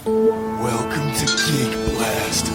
Welcome to Geekblast.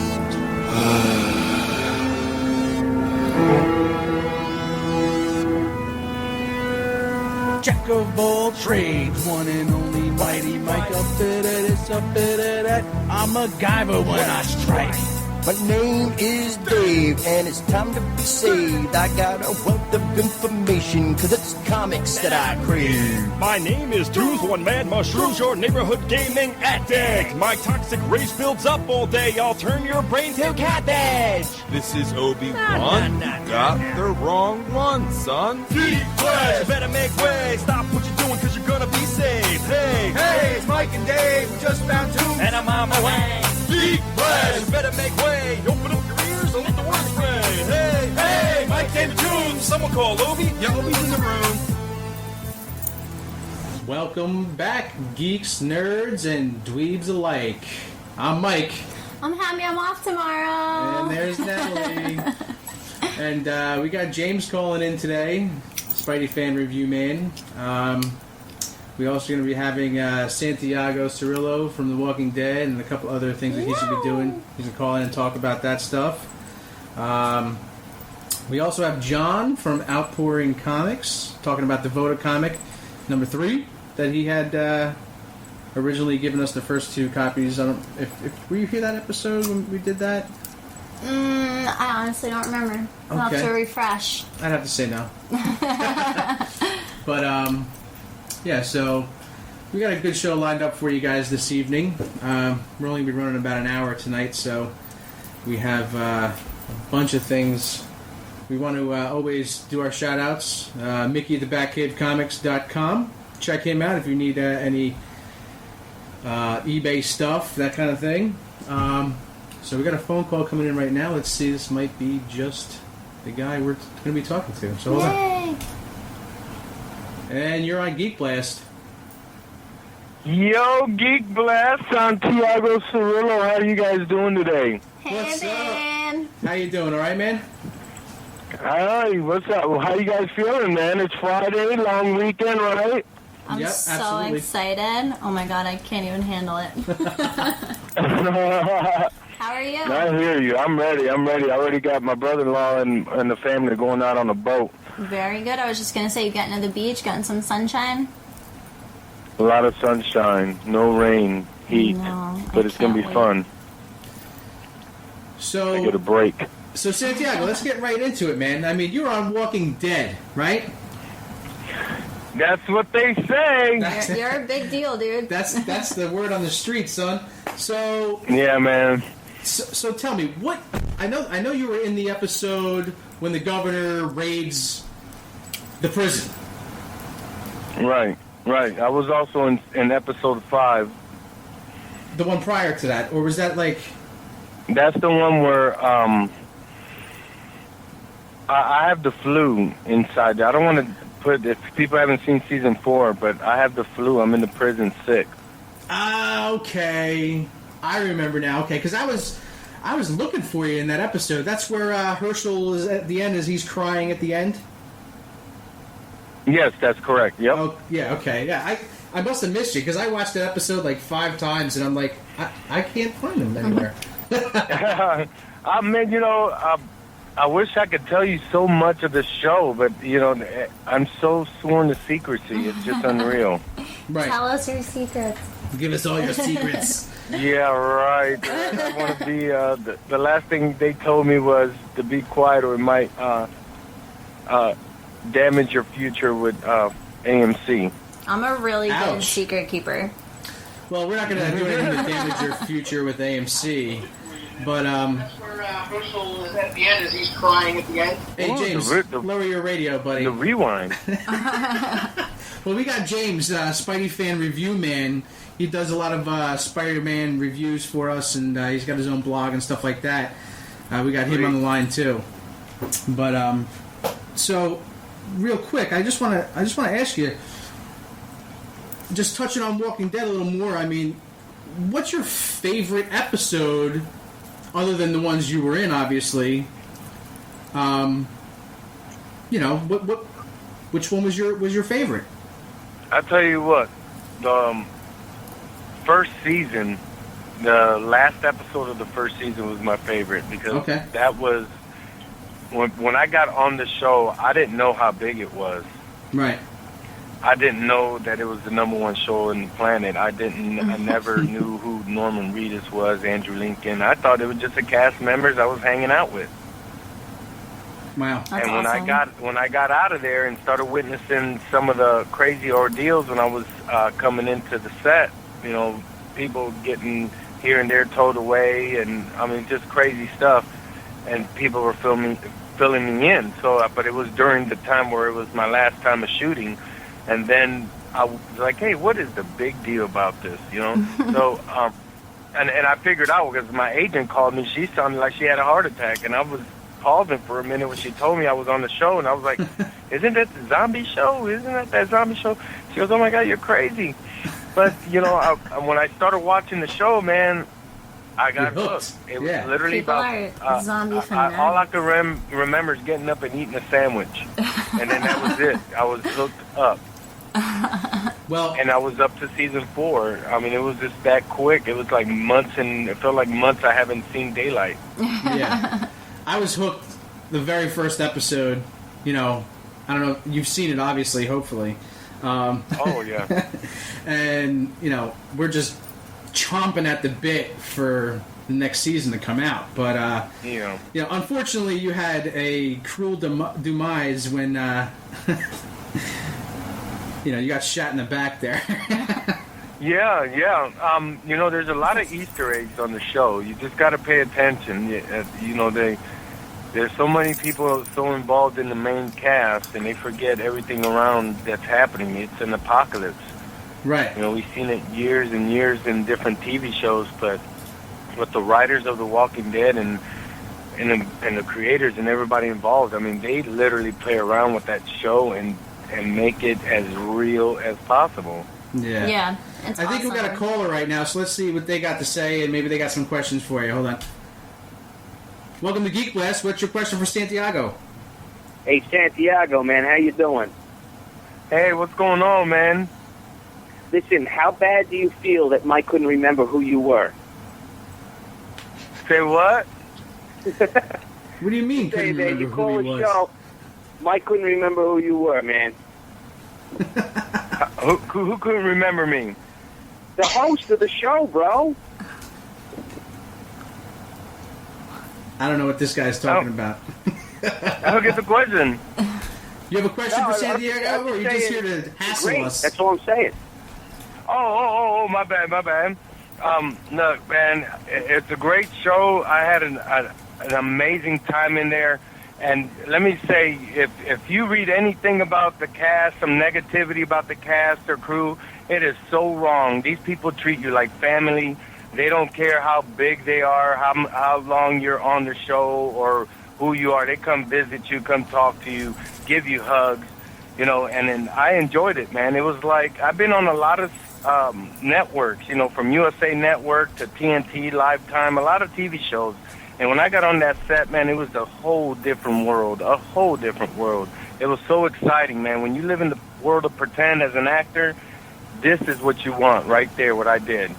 Jack of all trades, one and only mighty Mike. Up it, it's up it. I'm a MacGyver when I strike. My name is Dave, and it's time to be saved. I got a wealth of information, cause it's comics that I crave. My name is Dooz, one mad mushrooms, your neighborhood gaming addict. My toxic rage builds up all day, I'll turn your brain to cabbage. This is Obi-Wan. Got the wrong one, son. Geekblast! You better make way, stop what you're doing, cause you're gonna be saved. Hey, it's Mike and Dave, we just found two. and I'm on my way. Geekblast! You better make way, open up your ears and let the words ring. Hey, Mike and Tunes, someone call Obi. Yeah, Obi's in the room. Welcome back, geeks, nerds, and dweebs alike. I'm Mike. I'm happy I'm off tomorrow. And there's Natalie. And we got James calling in today, Spidey fan review man. We're also going to be having Santiago Cirilo from The Walking Dead and a couple other things that he should be doing. He's going to call in and talk about that stuff. We also have Jon from Outpouring Comics talking about the Voda comic number 3 that he had originally given us the first 2 copies. I don't. If were you here that episode when we did that? I honestly don't remember. I'll have to refresh. I'd have to say no. But yeah, so we got a good show lined up for you guys this evening. We're only be running about an hour tonight, so we have a bunch of things. We want to always do our shout-outs. Mickey at thebatcavecomics.com. Check him out if you need any eBay stuff, that kind of thing. So we got a phone call coming in right now. Let's see, this might be just the guy we're going to be talking to. So hold on. And you're on Geekblast. Yo, Geekblast, Santiago Cirilo. How are you guys doing today? Hey, What's man. How you doing? All right, man? Hi, what's up? Well, how you guys feeling, man? It's Friday, long weekend, right? I'm Yep, so absolutely. excited. Oh my god, I can't even handle it. How are you? I hear you. I'm ready. I already got my brother-in-law and the family going out on a boat. Very good. I was just going to say, you getting to the beach, getting some sunshine? A lot of sunshine, no rain, heat, No, but it's going to be fun. I get a break. So Santiago, let's get right into it, man. I mean, you're on Walking Dead, right? That's what they say. You're a big deal, dude. That's the word on the street, son. So Yeah, man. So tell me, what I know you were in the episode when the governor raids the prison. Right. I was also in episode 5. The one prior to that, or was that like? That's the one where I have the flu inside there. I don't want to put, if people haven't seen season 4, but I have the flu. I'm in the prison sick. Okay, I remember now. Okay, because I was looking for you in that episode. That's where Herschel is at the end, as he's crying at the end. Yes, that's correct. Yep. Oh, yeah. Okay. Yeah. I must have missed you because I watched that episode like 5 times, and I'm like, I can't find him anywhere. I mean, I wish I could tell you so much of the show, but I'm so sworn to secrecy. It's just unreal. Right. Tell us your secrets. Give us all your secrets. Yeah, right. I want to be. The last thing they told me was to be quiet, or it might damage your future with AMC. I'm a really good Ouch. secret keeper. Well, we're not going to do anything to damage your future with AMC, but That's where Herschel is at the end, as he's crying at the end. hey, Ooh, James, lower your radio, buddy. The rewind. Well, we got James, Spidey fan review man. He does a lot of Spider-Man reviews for us, and he's got his own blog and stuff like that. We got him on the line too. But so real quick, I just want to ask you, just touching on Walking Dead a little more. I mean, what's your favorite episode, other than the ones you were in, obviously? Which one was your favorite? I tell you what, the first season the last episode of the first season was my favorite because that was when I got on the show. I didn't know how big it was. Right. I didn't know that it was the #1 show on the planet. I never knew who Norman Reedus was, Andrew Lincoln. I thought it was just the cast members I was hanging out with. Wow. That's and awesome. when I got out of there and started witnessing some of the crazy ordeals when I was coming into the set, you know, people getting here and there towed away, and I mean just crazy stuff, and people were filling me in. So, but it was during the time where it was my last time of shooting. And then I was like, hey, what is the big deal about this, you know? So, and I figured out because my agent called me. She sounded like she had a heart attack. And I was pausing for a minute when she told me I was on the show. And I was like, isn't that the zombie show? Isn't that zombie show? She goes, oh, my God, you're crazy. But, you know, when I started watching the show, man, I got hooked. It was literally People about zombie fanatics. all I can remember is getting up and eating a sandwich. And then that was it. I was hooked up. Well, and I was up to season 4. I mean, it was just that quick. It was like months, and it felt like months I haven't seen daylight. Yeah, I was hooked the very first episode. You know, I don't know. You've seen it, obviously, hopefully. Oh yeah. And you know, we're just chomping at the bit for the next season to come out. But you know, unfortunately, you had a cruel demise when. You know, you got shot in the back there. Yeah. You know, there's a lot of Easter eggs on the show. You just got to pay attention. You know, there's so many people so involved in the main cast, and they forget everything around that's happening. It's an apocalypse. Right. You know, we've seen it years and years in different TV shows, but with the writers of The Walking Dead and the creators and everybody involved, I mean, they literally play around with that show and make it as real as possible. Yeah. Yeah. I think we got a caller right now, so let's see what they got to say, and maybe they got some questions for you. Hold on. Welcome to Geekblast. What's your question for Santiago? Hey, Santiago, man, how you doing? Hey, what's going on, man? Listen, how bad do you feel that Mike couldn't remember who you were? Say what? What do you mean couldn't remember who he was? Show, Mike couldn't remember who you were, man. Who couldn't remember me? The host of the show, bro. I don't know what this guy's talking about. I don't get the question. You have a question for Santiago, or are you just here to hassle us? That's all I'm saying. Oh, my bad. Look, man, it's a great show. I had an amazing time in there. And let me say, if you read anything about the cast, some negativity about the cast or crew, it is so wrong. These people treat you like family. They don't care how big they are, how long you're on the show, or who you are. They come visit you, come talk to you, give you hugs, you know. And then I enjoyed it, man. It was like I've been on a lot of networks, you know, from USA Network to TNT, Lifetime, a lot of TV shows. And when I got on that set, man, it was a whole different world, It was so exciting, man. When you live in the world of pretend as an actor, this is what you want right there, what I did.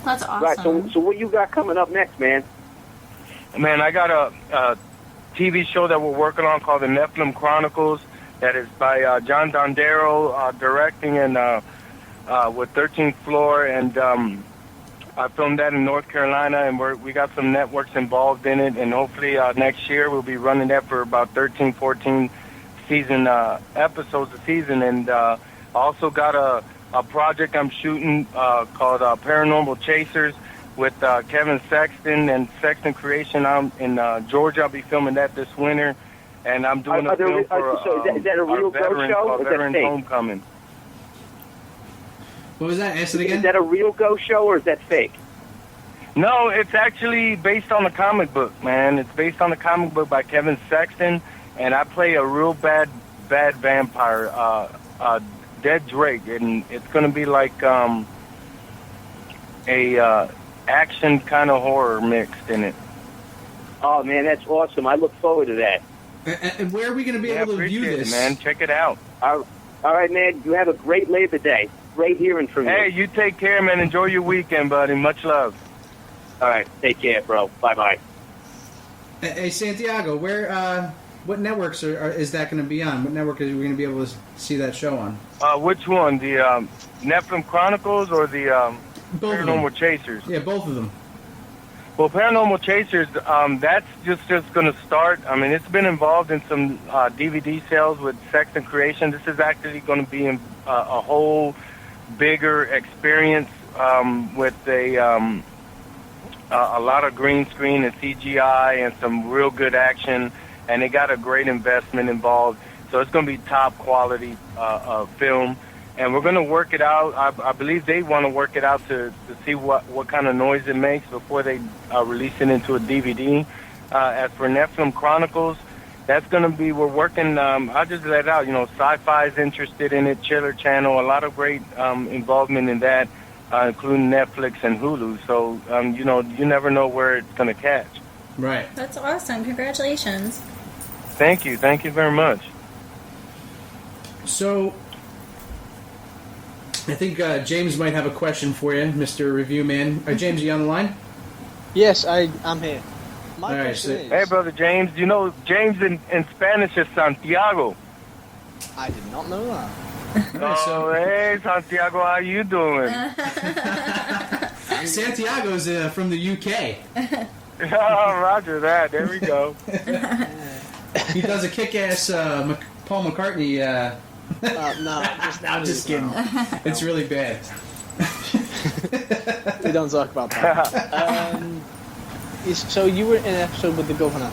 That's awesome. Right, so what you got coming up next, man? Man, I got a TV show that we're working on called The Nephilim Chronicles that is by John Dondero directing and with 13th Floor, and I filmed that in North Carolina, and we got some networks involved in it, and hopefully next year we'll be running that for about 13, 14 season episodes a season. And I also got a project I'm shooting called Paranormal Chasers with Kevin Sexton and Sexton Creation out in Georgia. I'll be filming that this winter, and I'm doing a film for is that a real ghost show or is that Veterans fake? Homecoming. What was that? Ask it again. Is that a real ghost show or is that fake? No, it's actually based on the comic book, man. It's based on the comic book by Kevin Sexton, and I play a real bad vampire, Dead Drake, and it's going to be like a action kind of horror mixed in it. Oh, man, that's awesome. I look forward to that. And where are we going to be able to view this? Man, check it out. All right, man. You have a great Labor Day. Great hearing from you. Hey, you take care, man. Enjoy your weekend, buddy. Much love. All right, take care, bro. Bye-bye. Hey, Santiago, what networks is that going to be on? What network are we going to be able to see that show on? Which one? The Nephilim Chronicles or the Both of them. Paranormal Chasers? Yeah, both of them. Well, Paranormal Chasers, that's just going to start. I mean, it's been involved in some DVD sales with Sex and Creation. This is actually going to be a whole bigger experience with a lot of green screen and CGI and some real good action, and they got a great investment involved. So it's going to be top quality film, and we're going to work it out. I believe they want to work it out to see what kind of noise it makes before they release it into a DVD. As for Nephilim Chronicles, that's going to be, we're working, I'll just let it out, Sci-Fi's interested in it, Chiller Channel, a lot of great involvement in that, including Netflix and Hulu. So, you never know where it's going to catch. Right. That's awesome. Congratulations. Thank you very much. So, I think James might have a question for you, Mr. Review Man. James, are you on the line? Yes, I'm here. My All right, question is... Hey, Brother James, James in Spanish is Santiago. I did not know that. Hey, Santiago, how you doing? Santiago's from the UK. Oh, roger that. There we go. He does a kick-ass Paul McCartney... No, just kidding. It's really bad. We don't talk about that. So you were in an episode with the governor,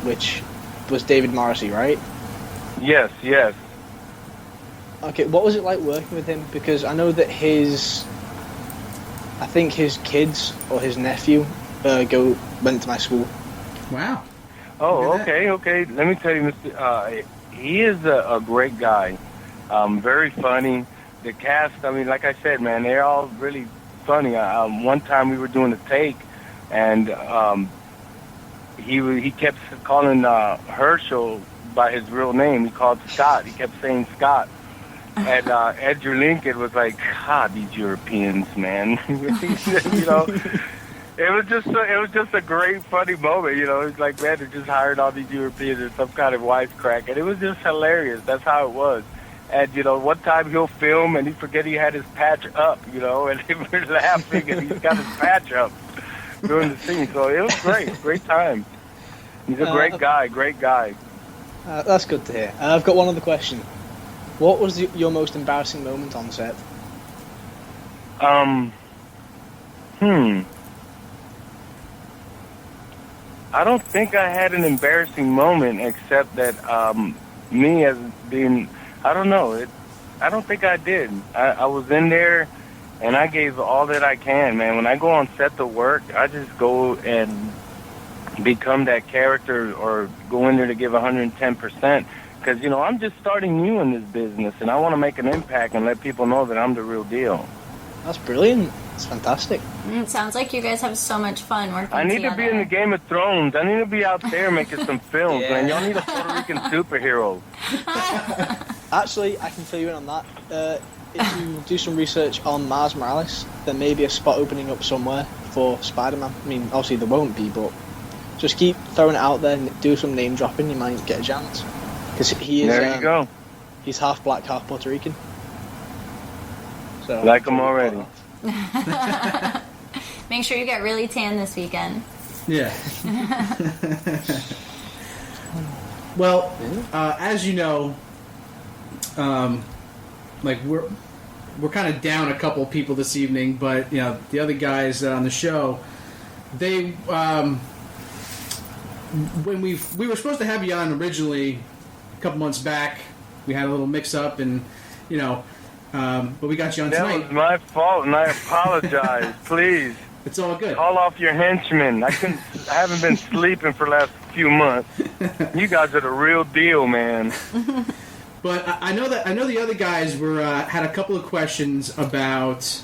which was David Morrissey, right? Yes. Okay, what was it like working with him? Because I know that I think his kids or his nephew went to my school. Wow. Oh, okay. Let me tell you, Mr. He is a great guy. Very funny. The cast, I mean, like I said, man, they're all really funny. One time we were doing a take, and he kept calling Herschel by his real name. He called Scott. He kept saying Scott. And Edgar Lincoln was like, God, these Europeans, man. It was just a great, funny moment. It's like, man, they just hired all these Europeans in some kind of wisecrack, and it was just hilarious. That's how it was. And one time he'll film and he forget he had his patch up, and we're laughing, and he's got his patch up during the scene. So it was great time. He's a great guy. That's good to hear. I've got one other question. What was your most embarrassing moment on set? I don't think I had an embarrassing moment, except that me as being, I don't know, I don't think I did. I was in there, and I gave all that I can, man. When I go on set to work, I just go and become that character, or go in there to give 110%. Because, I'm just starting new in this business, and I want to make an impact and let people know that I'm the real deal. That's brilliant. It's fantastic. It sounds like you guys have so much fun working together. I need to be in the Game of Thrones. I need to be out there making some films, man. Y'all need a Puerto Rican superhero. Actually, I can fill you in on that. If you do some research on Miles Morales, there may be a spot opening up somewhere for Spider-Man. I mean, obviously there won't be, but just keep throwing it out there and do some name dropping. You might get a chance. Because he is. There you go. He's half black, half Puerto Rican. So like him already. Make sure you get really tan this weekend. Yeah. Well, as you know, we're kind of down a couple people this evening, but the other guys on the show, they when we were supposed to have you on originally a couple months back, we had a little mix-up, and but we got you on tonight. That was my fault, and I apologize. Please. It's all good. Call off your henchmen. I haven't been sleeping for the last few months. You guys are the real deal, man. But I know the other guys were had a couple of questions about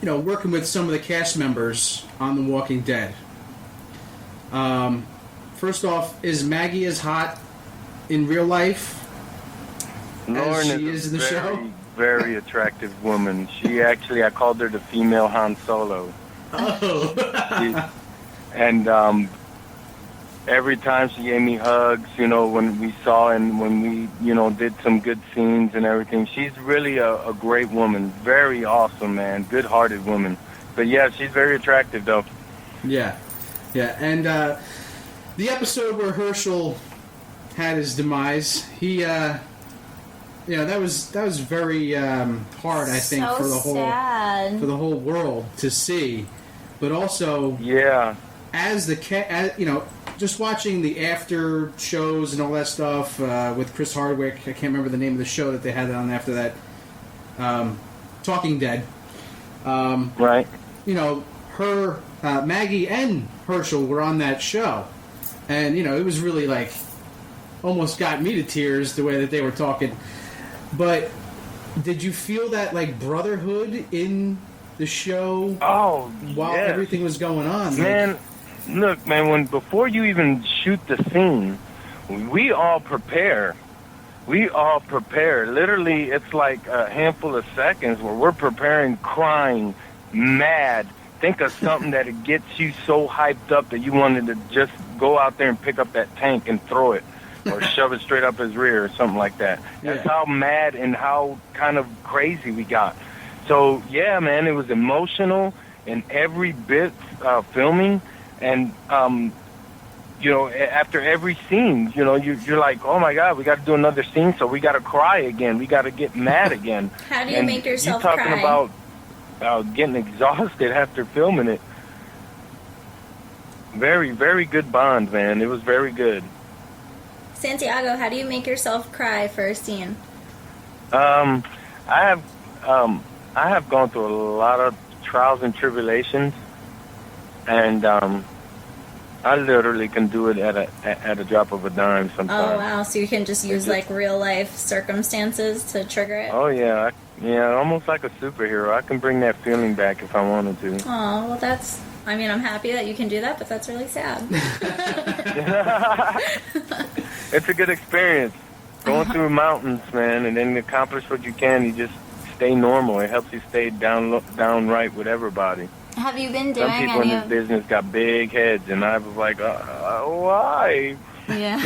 working with some of the cast members on The Walking Dead. First off, is Maggie as hot in real life Lauren as she is in the show? very attractive woman. She actually, I called her the female Han Solo. Oh. And every time she gave me hugs, you know, when we saw and when we, you know, did some good scenes and everything. She's really a great woman. Very awesome, man. Good-hearted woman. But yeah, she's very attractive, though. Yeah. Yeah. And the episode where Herschel had his demise, he, that was very hard, I think, so for the whole world to see. But also, yeah, as just watching the after shows and all that stuff with Chris Hardwick. I can't remember the name of the show that they had on after that. Talking Dead. Right. You know, her, Maggie and Herschel were on that show. And, you know, it was really like, almost got me to tears the way that they were talking. But did you feel that, like, brotherhood in the show while everything was going on? Man, look, man, before you even shoot the scene, we all prepare. We all prepare. Literally, it's like a handful of seconds where we're preparing, crying, mad. Think of something that gets you so hyped up that you wanted to just go out there and pick up that tank and throw it or shove it straight up his rear or something like that. Yeah. That's how mad and how kind of crazy we got. So, yeah, man, it was emotional in every bit filming. And, you know, after every scene, you know, you're like, oh, my God, we got to do another scene, so we got to cry again. We got to get mad again. How do you make yourself cry? You're talking about getting exhausted after filming it. Very, very good bond, man. It was very good. Santiago, how do you make yourself cry for a scene? I have gone through a lot of trials and tribulations, and I literally can do it at a drop of a dime sometimes. Oh wow! So you can just use like real life circumstances to trigger it. Oh yeah, almost like a superhero. I can bring that feeling back if I wanted to. Oh well, that's. I mean, I'm happy that you can do that, but that's really sad. It's a good experience. Going through mountains, man, and then accomplish what you can. You just stay normal. It helps you stay downright with everybody. Have you been doing Some people in this business got big heads, and I was like, why? Yeah.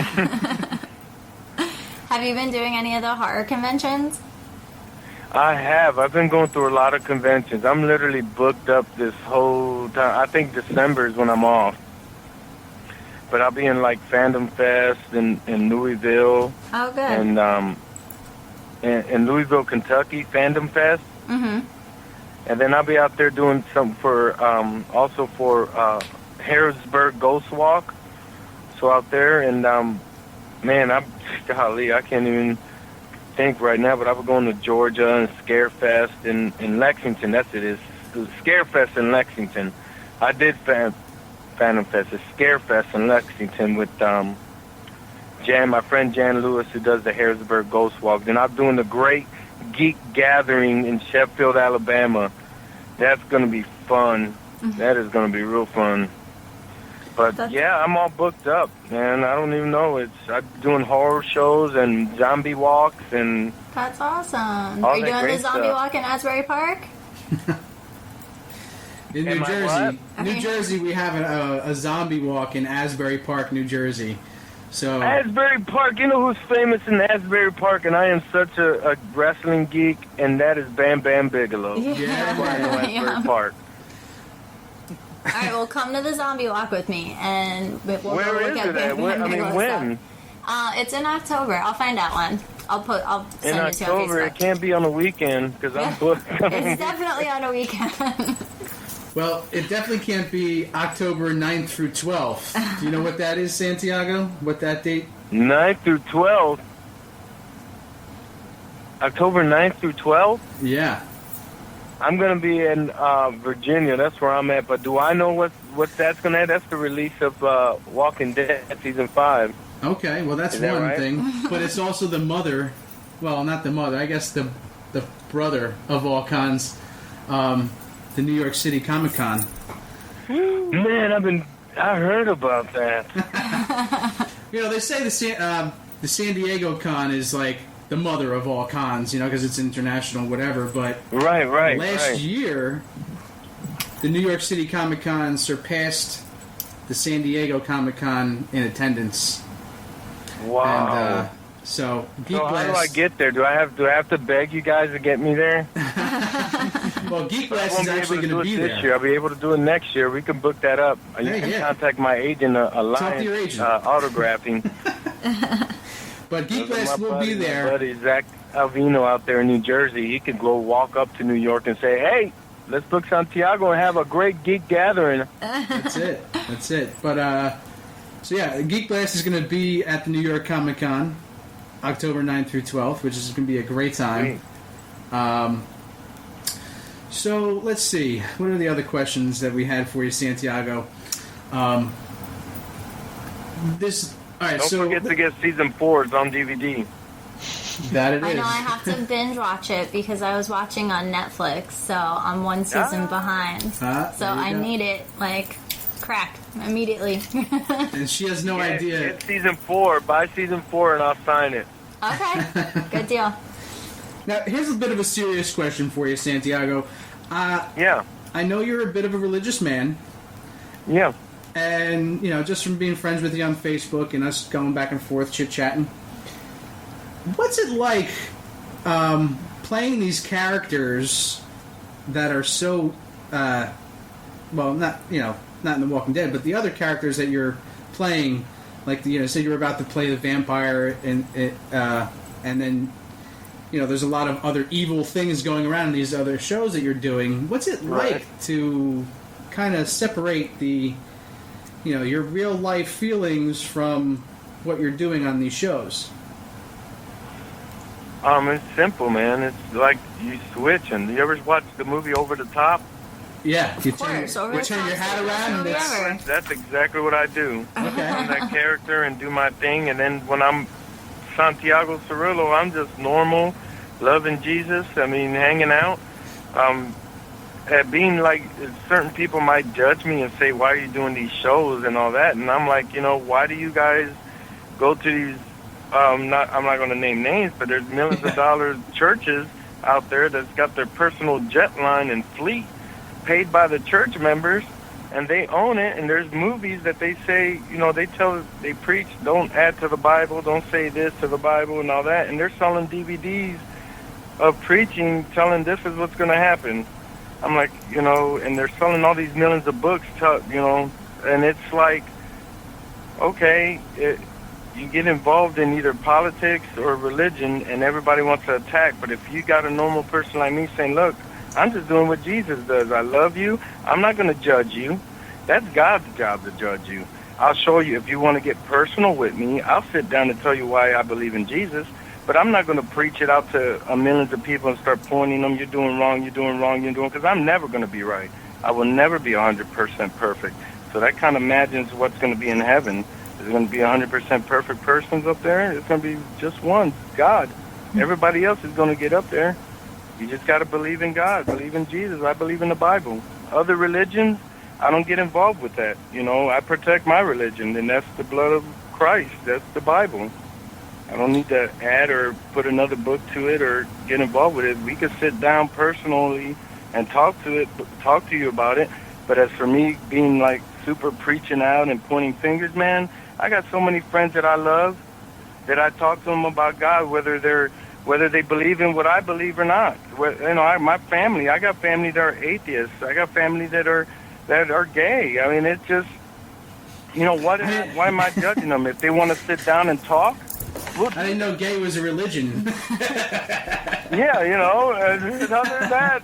Have you been doing any of the horror conventions? I have. I've been going through a lot of conventions. I'm literally booked up this whole time. I think December is when I'm off. But I'll be in, like, Fandom Fest in Louisville. Oh, good. And in Louisville, Kentucky, Fandom Fest. Mm-hmm. And then I'll be out there doing something for, also for Harrisburg Ghost Walk. So out there, and, man, golly, I can't even think right now, but I was going to Georgia and Scarefest in Lexington. That's it is. Scarefest in Lexington. I did Phantom Fest. It's Scarefest in Lexington with my friend Jan Lewis, who does the Harrisburg Ghost Walk. Then I'm doing the Great Geek Gathering in Sheffield, Alabama. That's going to be fun. Mm-hmm. That is going to be real fun. But, yeah, I'm all booked up, man. I don't even know. I'm doing horror shows and zombie walks and... That's awesome. Are you doing the zombie walk in Asbury Park? In New Jersey, we have a zombie walk in Asbury Park, New Jersey. So Asbury Park, you know who's famous in Asbury Park, and I am such a wrestling geek, and that is Bam Bam Bigelow. Yeah. That's why I know Asbury Park. All right, well, come to the zombie walk with me, and we'll Where go look is at it at? When? It's in October. I'll find out when. I'll send it to you on October, Facebook. it can't be on a weekend because I'm booked. It's definitely on a weekend. Well, it definitely can't be October 9th through 12th. Do you know what that is, Santiago? What that date? 9th through 12th? October 9th through 12th? Yeah. I'm going to be in Virginia. That's where I'm at. But do I know what that's going to have? That's the release of Walking Dead Season 5. Okay, well, that's one right? thing. But it's also the mother. Well, not the mother. I guess the brother of all cons. The New York City Comic Con. Man, I heard about that. You know, they say the San Diego Con is like the mother of all cons, because it's international, whatever. But right. last year, the New York City Comic Con surpassed the San Diego Comic Con in attendance. Wow. And, so how do I get there? Do I have to beg you guys to get me there? Well, Geekblast is actually going to be this there. year. I'll be able to do it next year. We can book that up. You can contact my agent, Talk to your agent. Autographing. But Geekblast will be there. My buddy Zach Alvino out there in New Jersey, he could go walk up to New York and say, "Hey, let's book Santiago and have a great geek gathering." That's it. But so yeah, Geekblast is going to be at the New York Comic Con, October 9th through 12th, which is going to be a great time. So let's see. What are the other questions that we had for you, Santiago? All right. Don't forget to get season 4. It's on DVD. That it is. I know I have to binge watch it because I was watching on Netflix, so I'm one season behind. So I need it cracked immediately. And she has no idea. Get season 4. Buy season 4 and I'll sign it. Okay, good deal. Now, here's a bit of a serious question for you, Santiago. Yeah. I know you're a bit of a religious man. Yeah. And, just from being friends with you on Facebook and us going back and forth, chit-chatting, what's it like playing these characters that are so, not in The Walking Dead, but the other characters that you're playing, like, say you're about to play the vampire and then, there's a lot of other evil things going around in these other shows that you're doing. What's it like to kind of separate the, your real life feelings from what you're doing on these shows? It's simple, man. It's like you switch, and you ever watch the movie Over the Top? Yeah, you turn your hat around. And that's exactly what I do. Okay. I'm that character and do my thing, and then when I'm Santiago Cirilo, I'm just normal, loving Jesus. Hanging out. Being like, certain people might judge me and say, "Why are you doing these shows and all that?" And I'm like, why do you guys go to these? I'm not going to name names, but there's millions of dollar churches out there that's got their personal jet line and fleet paid by the church members, and they own it. And there's movies that they say, they preach, don't add to the Bible, don't say this to the Bible and all that, and they're selling DVDs of preaching, telling this is what's going to happen. I'm like, and they're selling all these millions of books, and it's like, okay, you get involved in either politics or religion, and everybody wants to attack. But if you got a normal person like me saying, look, I'm just doing what Jesus does. I love you. I'm not going to judge you. That's God's job to judge you. I'll show you. If you want to get personal with me, I'll sit down and tell you why I believe in Jesus. But I'm not going to preach it out to millions of people and start pointing them, you're doing wrong, because I'm never going to be right. I will never be 100% perfect. So that kind of imagines what's going to be in heaven. There's going to be 100% perfect persons up there. It's going to be just one, God. Everybody else is going to get up there. You just got to believe in God, believe in Jesus. I believe in the Bible. Other religions, I don't get involved with that. I protect my religion, and that's the blood of Christ. That's the Bible. I don't need to add or put another book to it or get involved with it. We could sit down personally and talk to you about it. But as for me being like super preaching out and pointing fingers, man, I got so many friends that I love that I talk to them about God, whether they believe in what I believe or not. My family, I got family that are atheists. I got family that are gay. It's just, why am I judging them? If they want to sit down and talk, I didn't know gay was a religion. Yeah, other than that,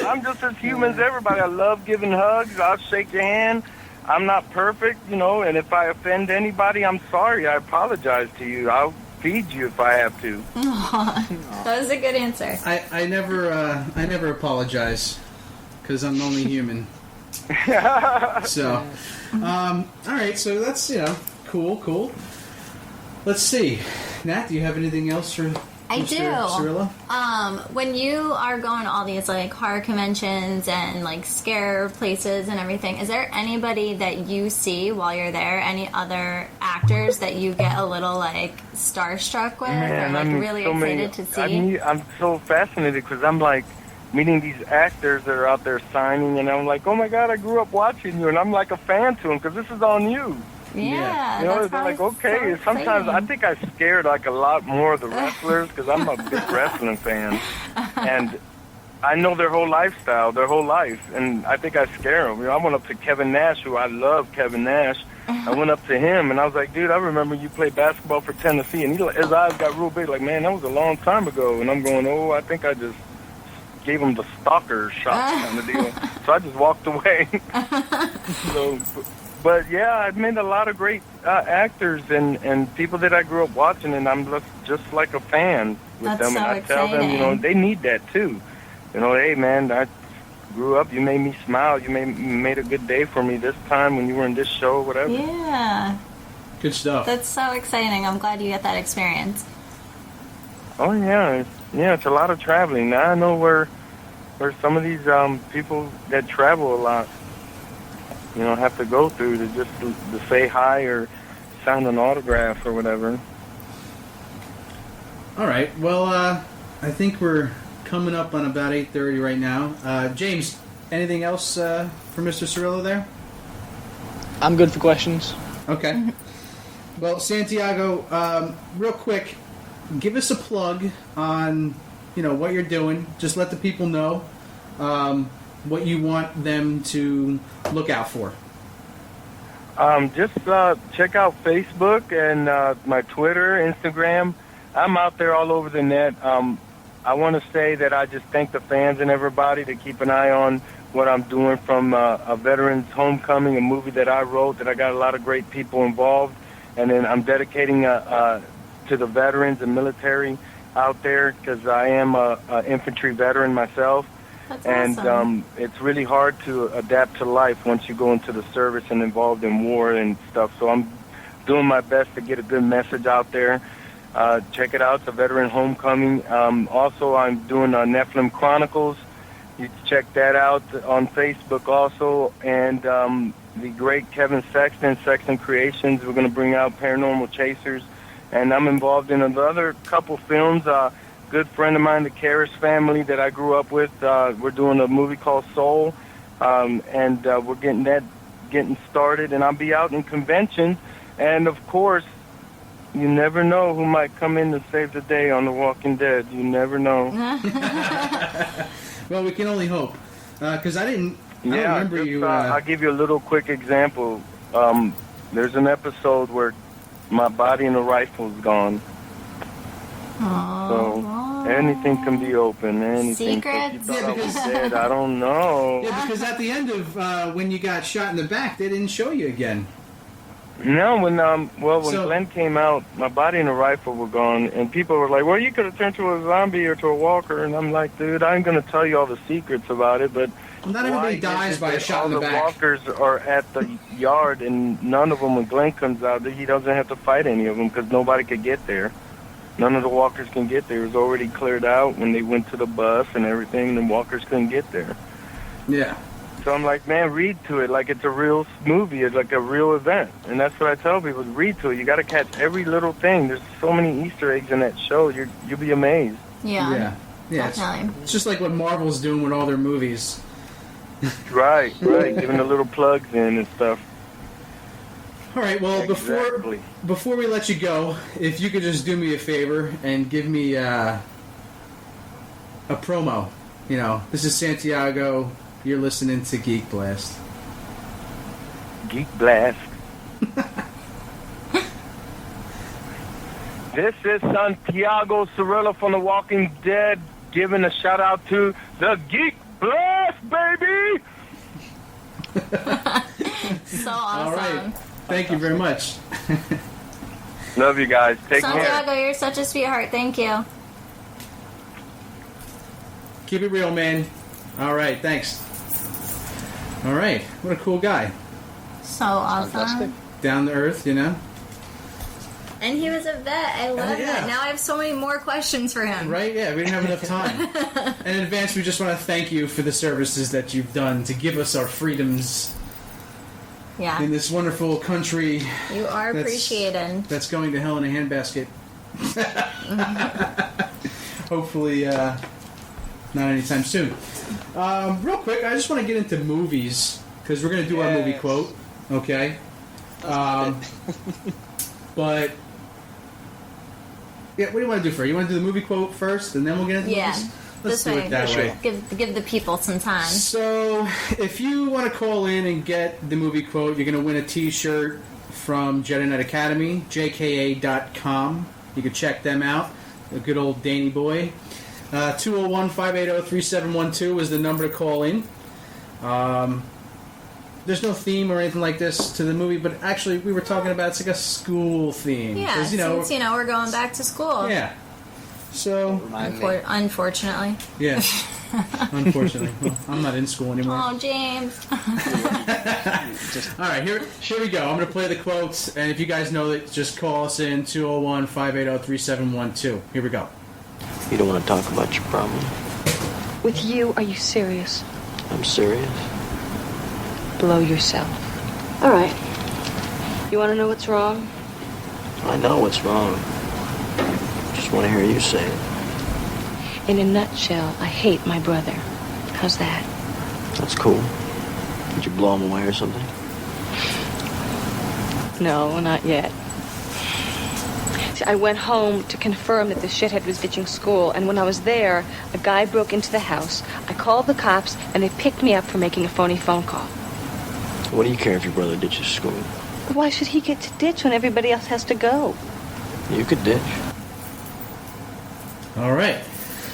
I'm just as human as everybody. I love giving hugs. I'll shake your hand. I'm not perfect, and if I offend anybody, I'm sorry. I apologize to you. I'll feed you if I have to. That was a good answer. I never apologize because I'm only human. So, all right. So that's cool. Let's see, Nat. Do you have anything else for I do. Cirilo? When you are going to all these like horror conventions and like scare places and everything, is there anybody that you see while you're there? Any other actors that you get a little like starstruck with, or like really excited to see? I'm so fascinated because I'm like meeting these actors that are out there signing, and I'm like, oh my God, I grew up watching you, and I'm like a fan to them because this is on you. Yeah, you know, they're like, okay. So sometimes I think I scared like a lot more of the wrestlers because I'm a big wrestling fan, and I know their whole lifestyle, their whole life, and I think I scare them. You know, I went up to Kevin Nash, who I love, Kevin Nash. I went up to him and I was like, dude, I remember you played basketball for Tennessee, and his eyes got real big, like, man, that was a long time ago. And I'm going, oh, I think I just gave him the stalker shot kind of deal. So I just walked away. But yeah, I've met a lot of great actors and people that I grew up watching, and I'm just like a fan with them. So and I tell them, you know, they need that too. You know, hey man, I grew up. You made me smile. You made a good day for me this time when you were in this show, whatever. Yeah. Good stuff. That's so exciting. I'm glad you get that experience. Oh yeah, it's a lot of traveling. Now I know where some of these people that travel a lot, you know, have to go through to say hi or sign an autograph or whatever. All right. Well, I think we're coming up on about 8:30 right now. James, anything else for Mr. Cirilo there? I'm good for questions. Okay. Well, Santiago, real quick, give us a plug on, you know, what you're doing. Just let the people know what you want them to look out for. Just check out Facebook and my Twitter, Instagram. I'm out there all over the net. I want to say that I just thank the fans and everybody to keep an eye on what I'm doing from a Veterans Homecoming, a movie that I wrote that I got a lot of great people involved. And then I'm dedicating to the veterans and military out there because I am a infantry veteran myself. That's and awesome. It's really hard to adapt to life once you go into the service and involved in war and stuff. So I'm doing my best to get a good message out there. Check it out, it's a Veteran Homecoming. Also, I'm doing Nephilim Chronicles. You can check that out on Facebook also. And the great Kevin Sexton, Sexton Creations, we're going to bring out Paranormal Chasers. And I'm involved in another couple films. Good friend of mine, the Karras family that I grew up with. We're doing a movie called Soul, and we're getting started. And I'll be out in conventions, and of course, you never know who might come in to save the day on The Walking Dead. You never know. Well, we can only hope, because I don't remember you. I'll give you a little quick example. There's an episode where my body and the rifle is gone. So anything can be open. Anything. Secrets? So I was dead. I don't know. Yeah, because at the end of when you got shot in the back, they didn't show you again. No, when Glenn came out, my body and the rifle were gone, and people were like, well, you could have turned to a zombie or to a walker, and I'm like, dude, I'm going to tell you all the secrets about it, but not everybody dies by a shot in the back. All the walkers are at the yard, and none of them, when Glenn comes out, he doesn't have to fight any of them because nobody could get there. None of the walkers can get there. It was already cleared out when they went to the bus and everything, and the walkers couldn't get there. Yeah. So I'm like, man, read to it like it's a real movie. It's like a real event. And that's what I tell people, read to it. You got to catch every little thing. There's so many Easter eggs in that show. You'll be amazed. Yeah. It's just like what Marvel's doing with all their movies. Right. Giving the little plugs in and stuff. All right, well, exactly. before we let you go, if you could just do me a favor and give me a promo. You know, this is Santiago. You're listening to Geekblast. Geekblast. This is Santiago Cirilo from The Walking Dead giving a shout out to the Geekblast, baby! So awesome. All right. Thank you very much. Love you guys. Take care. Santiago, you're such a sweetheart. Thank you. Keep it real, man. All right, thanks. All right, what a cool guy. So awesome. Fantastic. Down to earth, you know. And he was a vet. I love yeah. that. Now I have so many more questions for him. Right? Yeah, we didn't have enough time. And in advance, we just want to thank you for the services that you've done to give us our freedoms Yeah. in this wonderful country. You are appreciated. That's going to hell in a handbasket. Hopefully, not anytime soon. Real quick, I just want to get into movies, because we're going to do our movie quote, okay? But, yeah, what do you want to do first? You want to do the movie quote first, and then we'll get into movies? Let's do it that way. Give the people some time. So, if you want to call in and get the movie quote, you're going to win a t-shirt from Jedi Knight Academy, jka.com. You can check them out. A good old Danny boy. 201-580-3712 is the number to call in. There's no theme or anything like this to the movie, but actually we were talking about it's like a school theme. Yeah, since we're going back to school. Yeah. So unfortunately. Yeah. Unfortunately. Well, I'm not in school anymore. Oh, James. All right, here we go. I'm going to play the quotes, and if you guys know it, just call us in 201-580-3712. Here we go. You don't want to talk about your problem? With you, are you serious? I'm serious. Blow yourself. All right. You want to know what's wrong? I know what's wrong. Just want to hear you say it. In a nutshell, I hate my brother. How's that? That's cool. Did you blow him away or something? No, not yet. See, I went home to confirm that the shithead was ditching school, and when I was there, a guy broke into the house. I called the cops, and they picked me up for making a phony phone call. What do you care if your brother ditches school? Why should he get to ditch when everybody else has to go? You could ditch. All right.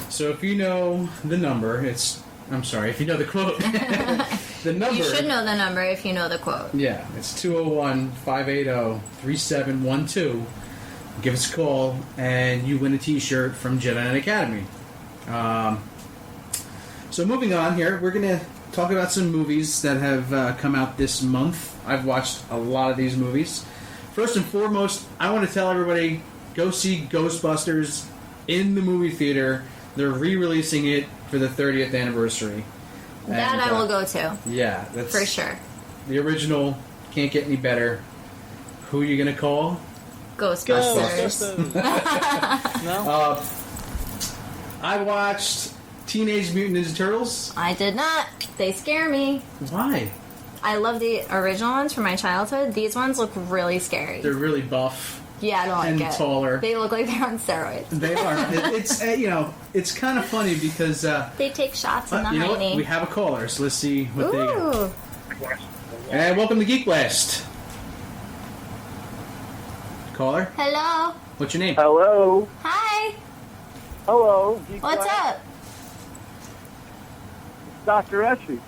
So if you know the number, if you know the quote. The number. You should know the number if you know the quote. Yeah, it's 201-580-3712. Give us a call, and you win a t-shirt from Jedi Knight Academy. So moving on here, we're going to talk about some movies that have come out this month. I've watched a lot of these movies. First and foremost, I want to tell everybody, go see Ghostbusters in the movie theater. They're re-releasing it for the 30th anniversary. That I will go to. Yeah. That's for sure. The original, can't get any better. Who are you going to call? Ghostbusters. No? I watched Teenage Mutant Ninja Turtles. I did not. They scare me. Why? I love the original ones from my childhood. These ones look really scary. They're really buff. Yeah, I don't like it. And taller. They look like they're on steroids. They are. It's it's kind of funny because they take shots in the you know hiney. what? We have a caller, so let's see what they got. And welcome to Geekblast. Caller. Hello. What's your name? Hello. Hi. Hello. What's up? Dr. Essex.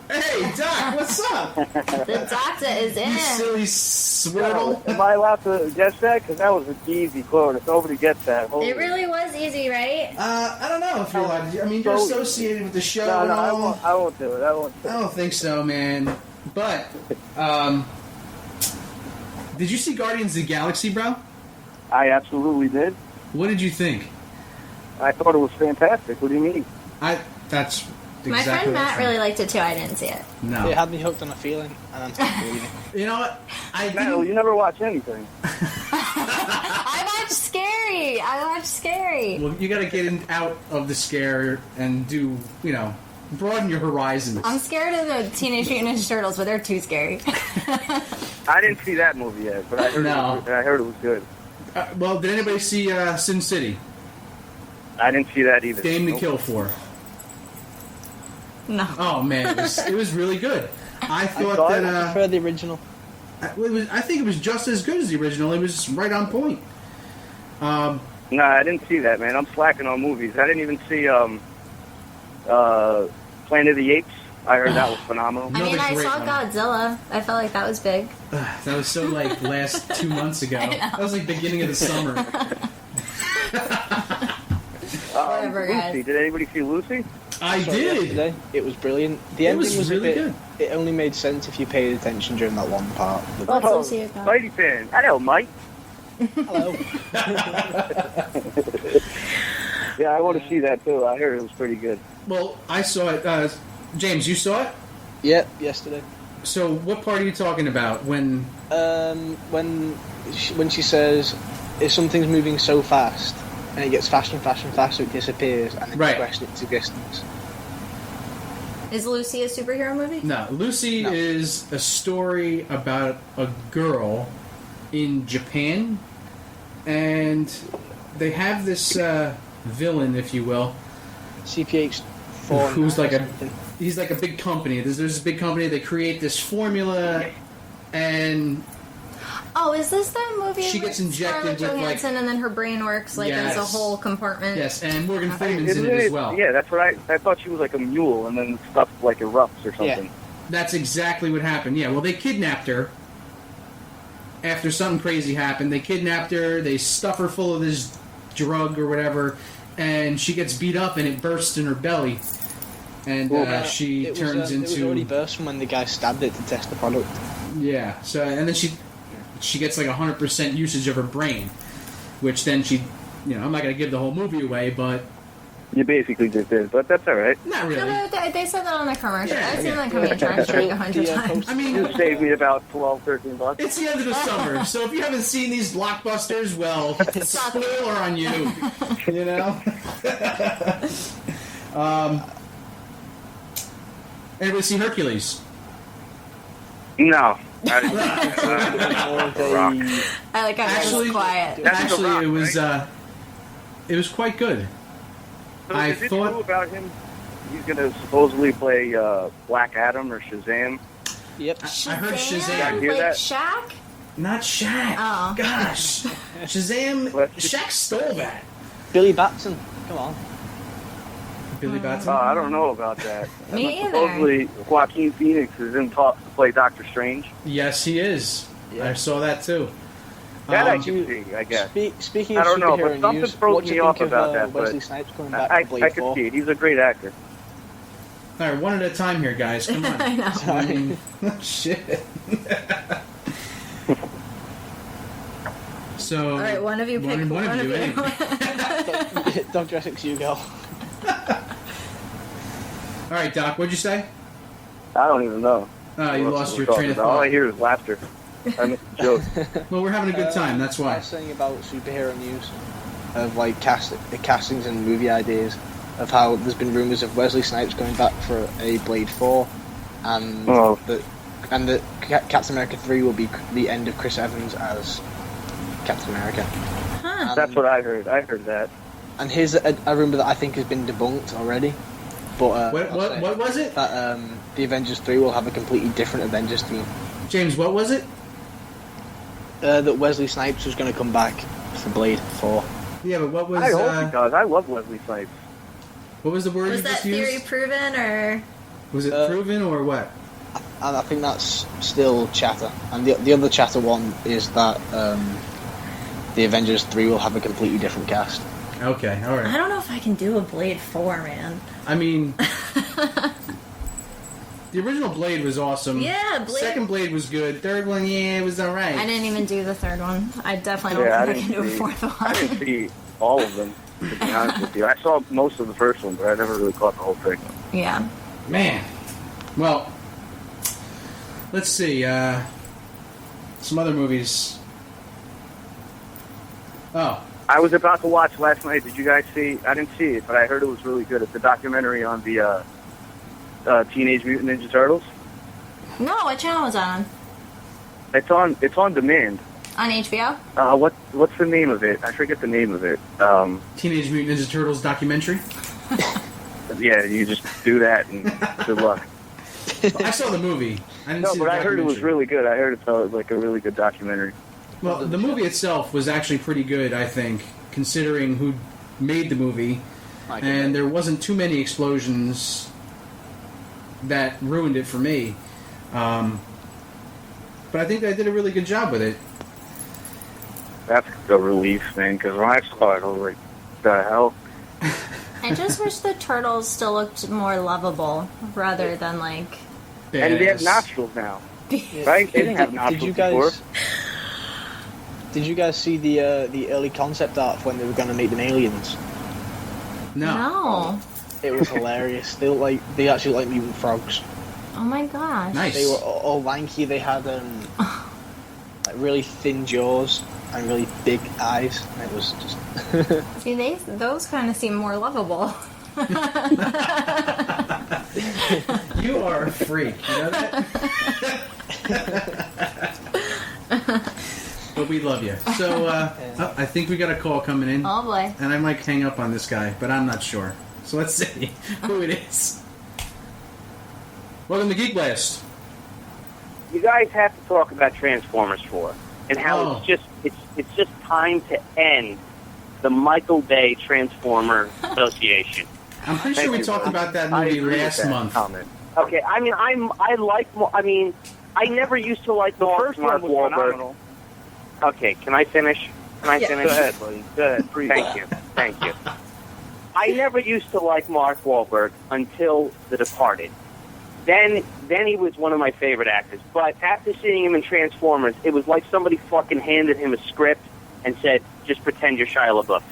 Hey, Doc, what's up? The doctor is in. You silly swirl. Am I allowed to guess that? Because that was an easy quote. If nobody gets that. Holy. It really was easy, right? I don't know if you're allowed to. I mean, you're associated with the show No, and all. I won't do it. I don't think so, man. But, did you see Guardians of the Galaxy, bro? I absolutely did. What did you think? I thought it was fantastic. What do you mean? That's my friend Matt really liked it too. I didn't see it. No. It had me hooked on a feeling, and I'm still believing. You know what? You never watch anything. I watch scary. Well, you got to get out of the scare and do, broaden your horizons. I'm scared of the Teenage Mutant Ninja Turtles, but they're too scary. I didn't see that movie yet, but I heard it was good. Well, did anybody see Sin City? I didn't see that either. Game to Kill For. No. Oh man, it was really good. I thought I prefer the original. I think it was just as good as the original. It was right on point. No, I didn't see that, man. I'm slacking on movies. I didn't even see Planet of the Apes. I heard that was phenomenal. I mean, I saw Godzilla. I felt like that was big. That was so like last 2 months ago. That was like beginning of the summer. Whatever, guys. Lucy. Did anybody see Lucy? I did. Yesterday. It was brilliant. The ending was really a bit, good. It only made sense if you paid attention during that one part. Spidey fan. Hello, Mike. Hello. Yeah, I want to see that too. I heard it was pretty good. Well, I saw it. James, you saw it? Yep, yesterday. So, what part are you talking about? When she says, if something's moving so fast, and it gets faster and faster and faster, it disappears, and then you question its existence. Is Lucy a superhero movie? No, Lucy is a story about a girl in Japan, and they have this villain, if you will, CPH4, who's like he's like a big company. There's this big company. They create this formula, and oh, is this the movie? She gets injected Scarlett with Johansson, and then her brain works like as a whole compartment. Yes, and Morgan Freeman's in it as well. Yeah, that's what I thought she was like a mule, and then stuff like erupts or something. Yeah. That's exactly what happened. Yeah, well, they kidnapped her after something crazy happened. They kidnapped her. They stuff her full of this drug or whatever, and she gets beat up, and it bursts in her belly. And she turns into... It was already burst from when the guy stabbed it to test the product. Yeah, so and then she gets like 100% usage of her brain, which then she... You know, I'm not going to give the whole movie away, but... You basically just did, but that's all right. Not really. No, they said that on the commercial. I've seen that coming in trash like 100 times. I mean, you saved me about $12, $13. It's the end of the summer, so if you haven't seen these blockbusters, well, spoiler on you. You know. Anybody see Hercules? No. I like how it was quiet. Actually, it was quite good. So is it true about him? He's going to supposedly play Black Adam or Shazam. Yep. I heard Shazam. You hear like that? Shaq? Not Shaq. Oh. Gosh. Shazam. Shaq stole that. Billy Batson. Come on. Billy Batson? I don't know about that. Me either. Supposedly, Joaquin Phoenix is in talks to play Doctor Strange. Yes, he is. Yeah. I saw that too. That I can see, I guess. Speaking I of don't know, superhero but something news, throws what do me you off think about of that. Wesley But Snipes coming back I to Blade can 4? see it. He's a great actor. All right, one at a time here, guys. Come on. I know. I mean, shit. So, all right, one of you pick one of you. Anyway. Dr. Essex, you go. All right, Doc, what'd you say? I don't even know. Oh, you lost your train of thought. All I hear is laughter. I missed the joke. Well, we're having a good time, that's why. I was saying about superhero news, of like castings and movie ideas, of how there's been rumours of Wesley Snipes going back for a Blade 4, and that Captain America 3 will be the end of Chris Evans as Captain America. Huh. That's what I heard. I heard that. And here's a rumour that I think has been debunked already. But what was it? That the Avengers 3 will have a completely different Avengers team. James, what was it? That Wesley Snipes was going to come back for Blade 4. Yeah, but what was... I hope he does. I love Wesley Snipes. What was the word was you that just theory used? proven, or... Was it proven, or what? I think that's still chatter. And the other chatter one is that the Avengers 3 will have a completely different cast. Okay, alright. I don't know if I can do a Blade 4, man. I mean... The original Blade was awesome. Yeah, Blade. Second Blade was good. Third one, yeah, it was alright. I didn't even do the third one. I definitely don't think I can do a fourth one. I didn't see all of them, to be honest with you. I saw most of the first one, but I never really caught the whole thing. Yeah. Man. Well, let's see. Some other movies. Oh. I was about to watch last night. Did you guys see? I didn't see it, but I heard it was really good. It's a documentary on the Teenage Mutant Ninja Turtles. No, what channel was that on? It's on demand. On HBO? What's the name of it? I forget the name of it. Teenage Mutant Ninja Turtles documentary. Yeah, you just do that and good luck. I saw the movie. I didn't see the but I heard it was documentary. really good. I heard it's like a really good documentary. Well, the movie itself was actually pretty good, I think, considering who made the movie. And there wasn't too many explosions that ruined it for me. But I think they did a really good job with it. That's a relief, man, because when I saw it, I was like, the hell? I just wish the turtles still looked more lovable rather than like... And they have nostrils now. Right? They didn't have nostrils before. Did you guys see the early concept art for when they were going to make them aliens? No. It was hilarious. They actually look like mutant frogs. Oh my gosh. Nice. They were all lanky. They had like really thin jaws and really big eyes. And it was just. See, those kind of seem more lovable. You are a freak. You know that? But we love you. So I think we got a call coming in. Oh boy. And I might hang up on this guy, but I'm not sure. So let's see who it is. Welcome to Geekblast. You guys have to talk about Transformers 4 and how it's just time to end the Michael Bay Transformer Association. I'm pretty sure we talked about that movie last month. Okay, I mean, I never used to like the first Mark Wahlberg. Okay, can I finish? Can I finish? Go ahead, buddy. Go ahead. Thank you. I never used to like Mark Wahlberg until The Departed. Then he was one of my favorite actors. But after seeing him in Transformers, it was like somebody fucking handed him a script and said, "Just pretend you're Shia LaBeouf."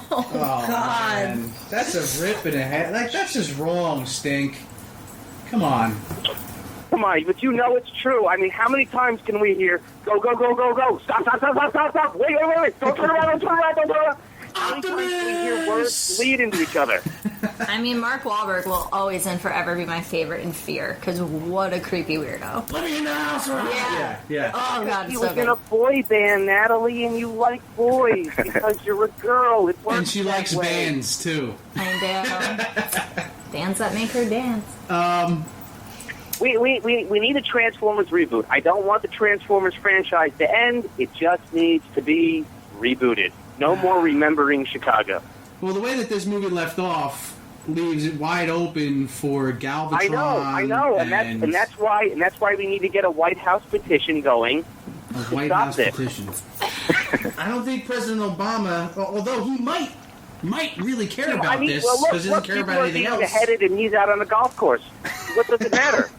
Oh, God. Man. That's a rip and a half. Like, that's just wrong, Stink. Come on. Come on, but you know it's true. I mean, how many times can we hear, go, go, go, go, go, stop, don't turn around, don't turn around. How many times can we hear words lead into each other? I mean, Mark Wahlberg will always and forever be my favorite in Fear, because what a creepy weirdo. Let me know. Yeah. Oh, God, you so was good. in a boy band, Natalie, and you like boys because you're a girl. It works and she likes way. bands, too. I know. Bands that make her dance. We need a Transformers reboot. I don't want the Transformers franchise to end. It just needs to be rebooted. No more remembering Chicago. Well, the way that this movie left off leaves it wide open for Galvatron. I know, and that's why we need to get a White House petition going. A White House petition. I don't think President Obama, although he might really care about this because he doesn't care about anything else. Beheaded and he's out on the golf course. What does it matter?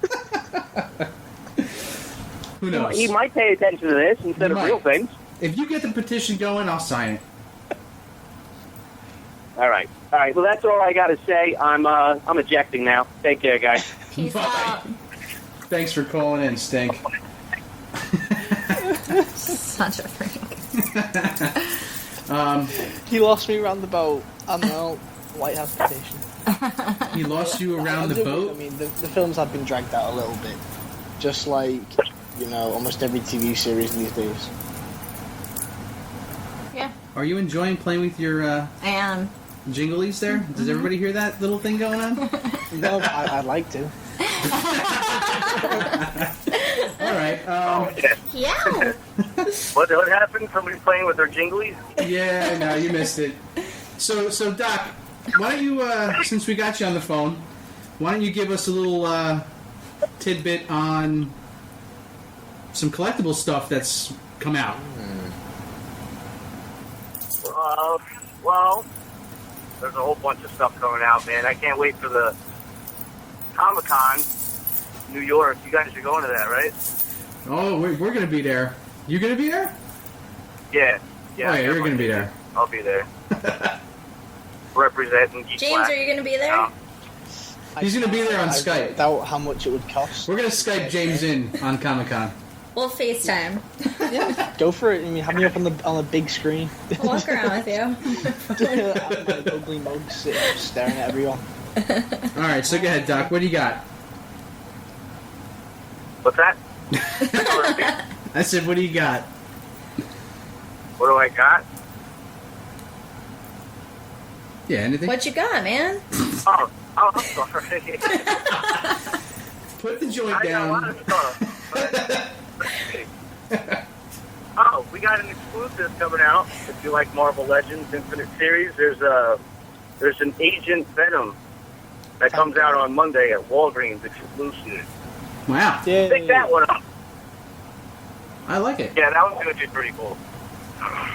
Who knows? He might pay attention to this instead of real things. If you get the petition going, I'll sign it. All right. Well, that's all I got to say. I'm ejecting now. Take care, guys. Peace out. Thanks for calling in, Stink. Such a freak. He lost me around the boat. I'm the White House petition. He lost you around the boat? I mean, the films have been dragged out a little bit. Just like, almost every TV series these days. Yeah. Are you enjoying playing with your I am. jinglies there? Does everybody hear that little thing going on? No, I'd like to. All right. Yeah. What happened? Somebody playing with their jinglies? Yeah, no, you missed it. So Doc, why don't you, since we got you on the phone, why don't you give us a little tidbit on some collectible stuff that's come out? Well, there's a whole bunch of stuff coming out, man. I can't wait for the Comic-Con, New York. You guys are going to that, right? Oh, we're going to be there. You going to be there? Yeah. Oh, yeah, you're going to be there. I'll be there. Representing Geekblast. James, are you going to be there? He's going to be there on Skype. Doubt how much it would cost. We're going to Skype James in on Comic-Con. We'll FaceTime. Yeah, go for it. I mean, have me up on a big screen. I'll walk around with you. I'm like ugly mug sitting up staring at everyone. All right, so go ahead, Doc. What do you got? What's that? I said, what do you got? What do I got? Yeah, anything? What you got, man? Oh, I'm sorry. Put the joint down. I got a lot of stuff. Oh, we got an exclusive coming out. If you like Marvel Legends Infinite Series, there's an Agent Venom that comes out on Monday at Walgreens exclusive. Wow. Pick that one up. I like it. Yeah, that one's going to be pretty cool.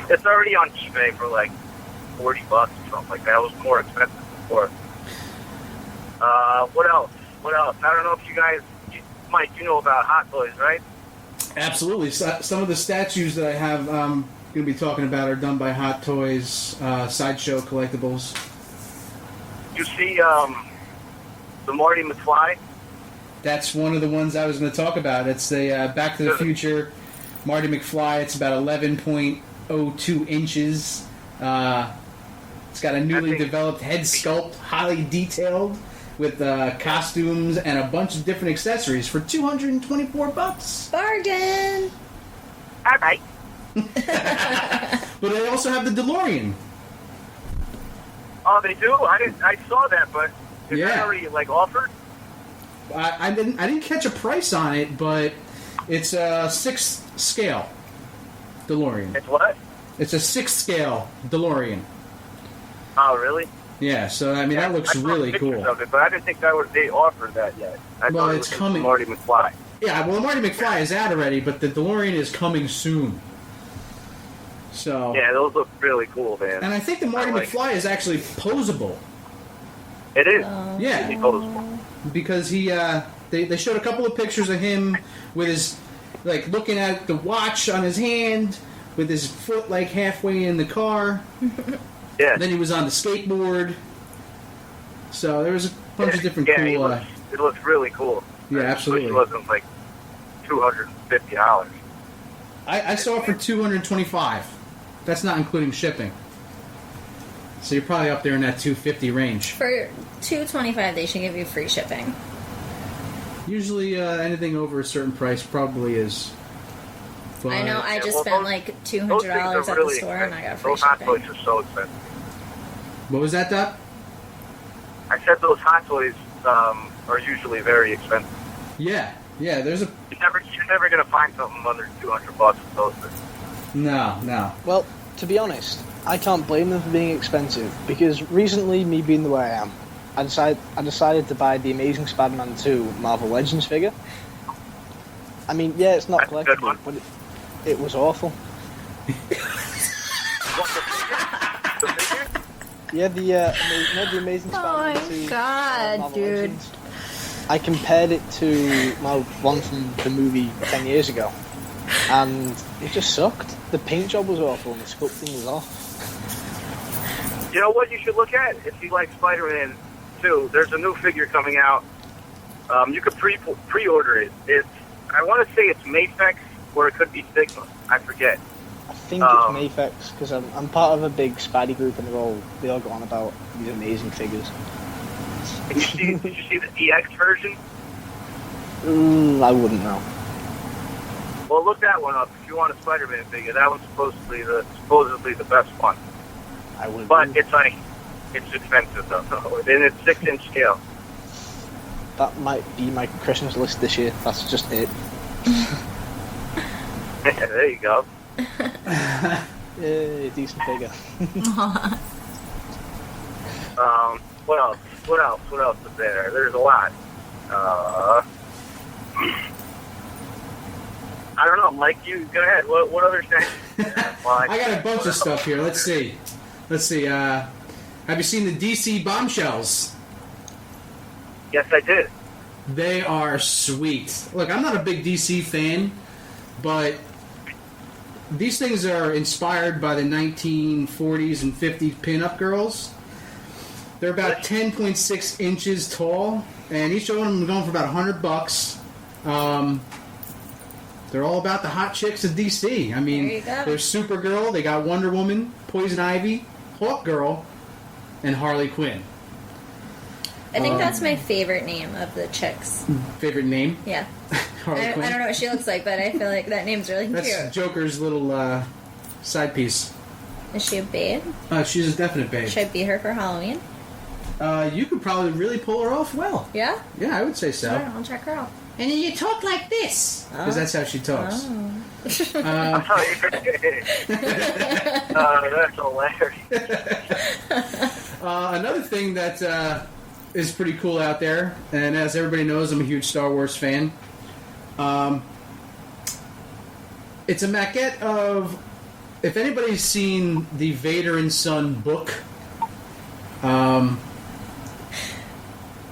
It's already on eBay for like $40 or something like that. It was more expensive before. What else? I don't know if you guys... Mike, you know about Hot Toys, right? Absolutely. So, some of the statues that I have going to be talking about are done by Hot Toys, Sideshow Collectibles. You see the Marty McFly? That's one of the ones I was going to talk about. It's the Back to the Future Marty McFly. It's about 11.02 inches. It's got a newly developed head sculpt, highly detailed, with costumes and a bunch of different accessories for $224. Bargain! All right. But they also have the DeLorean. Oh, they do? I saw that, but is that already offered? I didn't catch a price on it, but it's a 6th scale DeLorean. It's what? It's a 6th scale DeLorean. Oh, really? Yeah, so I mean that looks really cool. Of it, but I didn't think they offered that yet. I Well, thought it's it was coming. Marty McFly. Yeah, well, Marty McFly is out already, but the DeLorean is coming soon. So Yeah, those look really cool, man. and I think the Marty McFly is actually posable. It is. Yeah, It's posable. because he they showed a couple of pictures of him with his looking at the watch on his hand with his foot halfway in the car. Yeah. Then he was on the skateboard. So there was a bunch of different yeah, cool. It looks really cool. Yeah, absolutely. It wasn't $250. I saw it for $225. That's not including shipping. So you're probably up there in that $250 range. For $225, they should give you free shipping. Usually, anything over a certain price probably is. But I know. I just spent $200 at the store and I got free those Hot shipping. Toys are so expensive. What was that, Doc? I said those Hot Toys are usually very expensive. Yeah. There's a. You're never gonna find something under $200 with those things. No. Well, to be honest, I can't blame them for being expensive because recently, me being the way I am, I decided to buy the Amazing Spider-Man 2 Marvel Legends figure. I mean, yeah, it's not collectible, but it was awful. Yeah, the Amazing Spider-Man 2 God, Marvel dude. Legends. I compared it to my one from the movie 10 years ago, and it just sucked. The paint job was awful and the sculpting was off. You know what you should look at if you like Spider-Man 2? There's a new figure coming out. You could pre-order it. I want to say it's Mafex or it could be Sigma. I forget. I think it's Mafex because I'm part of a big Spidey group and they all go on about these amazing figures. Did you see the EX version? I wouldn't know. Well, look that one up if you want a Spider-Man figure. That one's supposedly the best one. I would. But it's expensive though, and it's 6-inch scale. That might be my Christmas list this year. That's just it. There you go. Yeah, decent figure. What else is there? There's a lot. I don't know, Mike. You go ahead. What other things? I got a bunch of stuff here. Let's see. Have you seen the DC bombshells? Yes, I did. They are sweet. Look, I'm not a big DC fan, but these things are inspired by the 1940s and 50s pinup girls. They're about 10.6 inches tall, and each of them are going for about $100. They're all about the hot chicks of DC. I mean, there's Supergirl, they got Wonder Woman, Poison Ivy, Hawkgirl, and Harley Quinn. I think that's my favorite name of the chicks. Favorite name? Yeah. Harley Quinn. I don't know what she looks like, but I feel like that name's really That's cute. Joker's little side piece. Is she a babe? She's a definite babe. Should I beat her for Halloween? You could probably really pull her off well. Yeah? Yeah, I would say so. Alright, I'll check her out. And then you talk like this. Because that's how she talks. That's hilarious. Another thing that is pretty cool out there, and as everybody knows, I'm a huge Star Wars fan. It's a maquette of, if anybody's seen the Vader and Son book,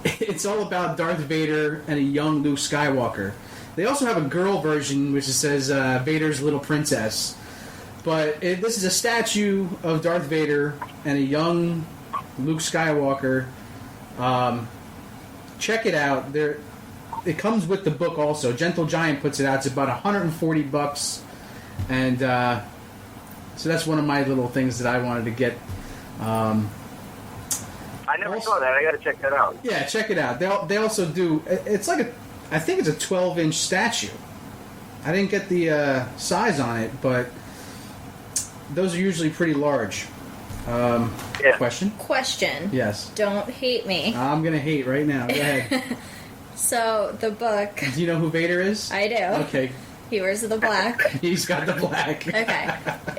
it's all about Darth Vader and a young Luke Skywalker. They also have a girl version, which says Vader's Little Princess. But this is a statue of Darth Vader and a young Luke Skywalker. Check it out. It comes with the book also. Gentle Giant puts it out. It's about $140. And so that's one of my little things that I wanted to get. I never saw that. I got to check that out. Yeah, check it out. They also do. It's like I think it's a 12-inch statue. I didn't get the size on it, but those are usually pretty large. Question? Question. Yes. Don't hate me. I'm gonna hate right now. Go ahead. So the book. Do you know who Vader is? I do. Okay. He wears the black. He's got the black. Okay.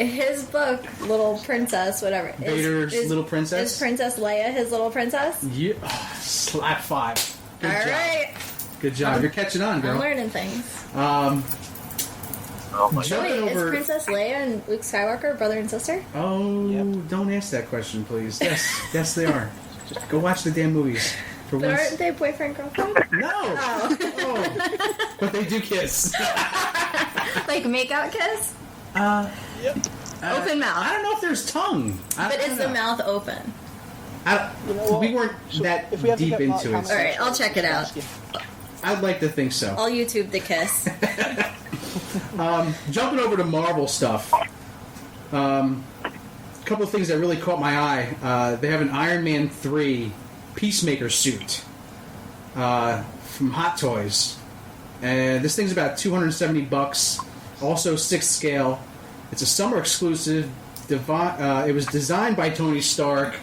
His book, Little Princess, whatever. Vader's Little Princess? Is Princess Leia his little princess? Yeah. Slap 5. Good All job. right. Good job. You're catching on, girl. I'm learning things. Jumping over. Is Princess Leia and Luke Skywalker brother and sister? Oh, don't ask that question, please. Yes, they are. Just go watch the damn movies. But aren't they boyfriend girlfriend? No. Oh. But they do kiss. Like make-out kiss? Yep. Open mouth. I don't know if there's tongue. But is the mouth open? We weren't that deep into it. All right, I'll check it out. I'd like to think so. I'll YouTube the kiss. Jumping over to Marvel stuff. A couple of things that really caught my eye. They have an Iron Man 3 Peacemaker suit from Hot Toys. And this thing's about $270. Also 6th scale. It's a summer exclusive. It was designed by Tony Stark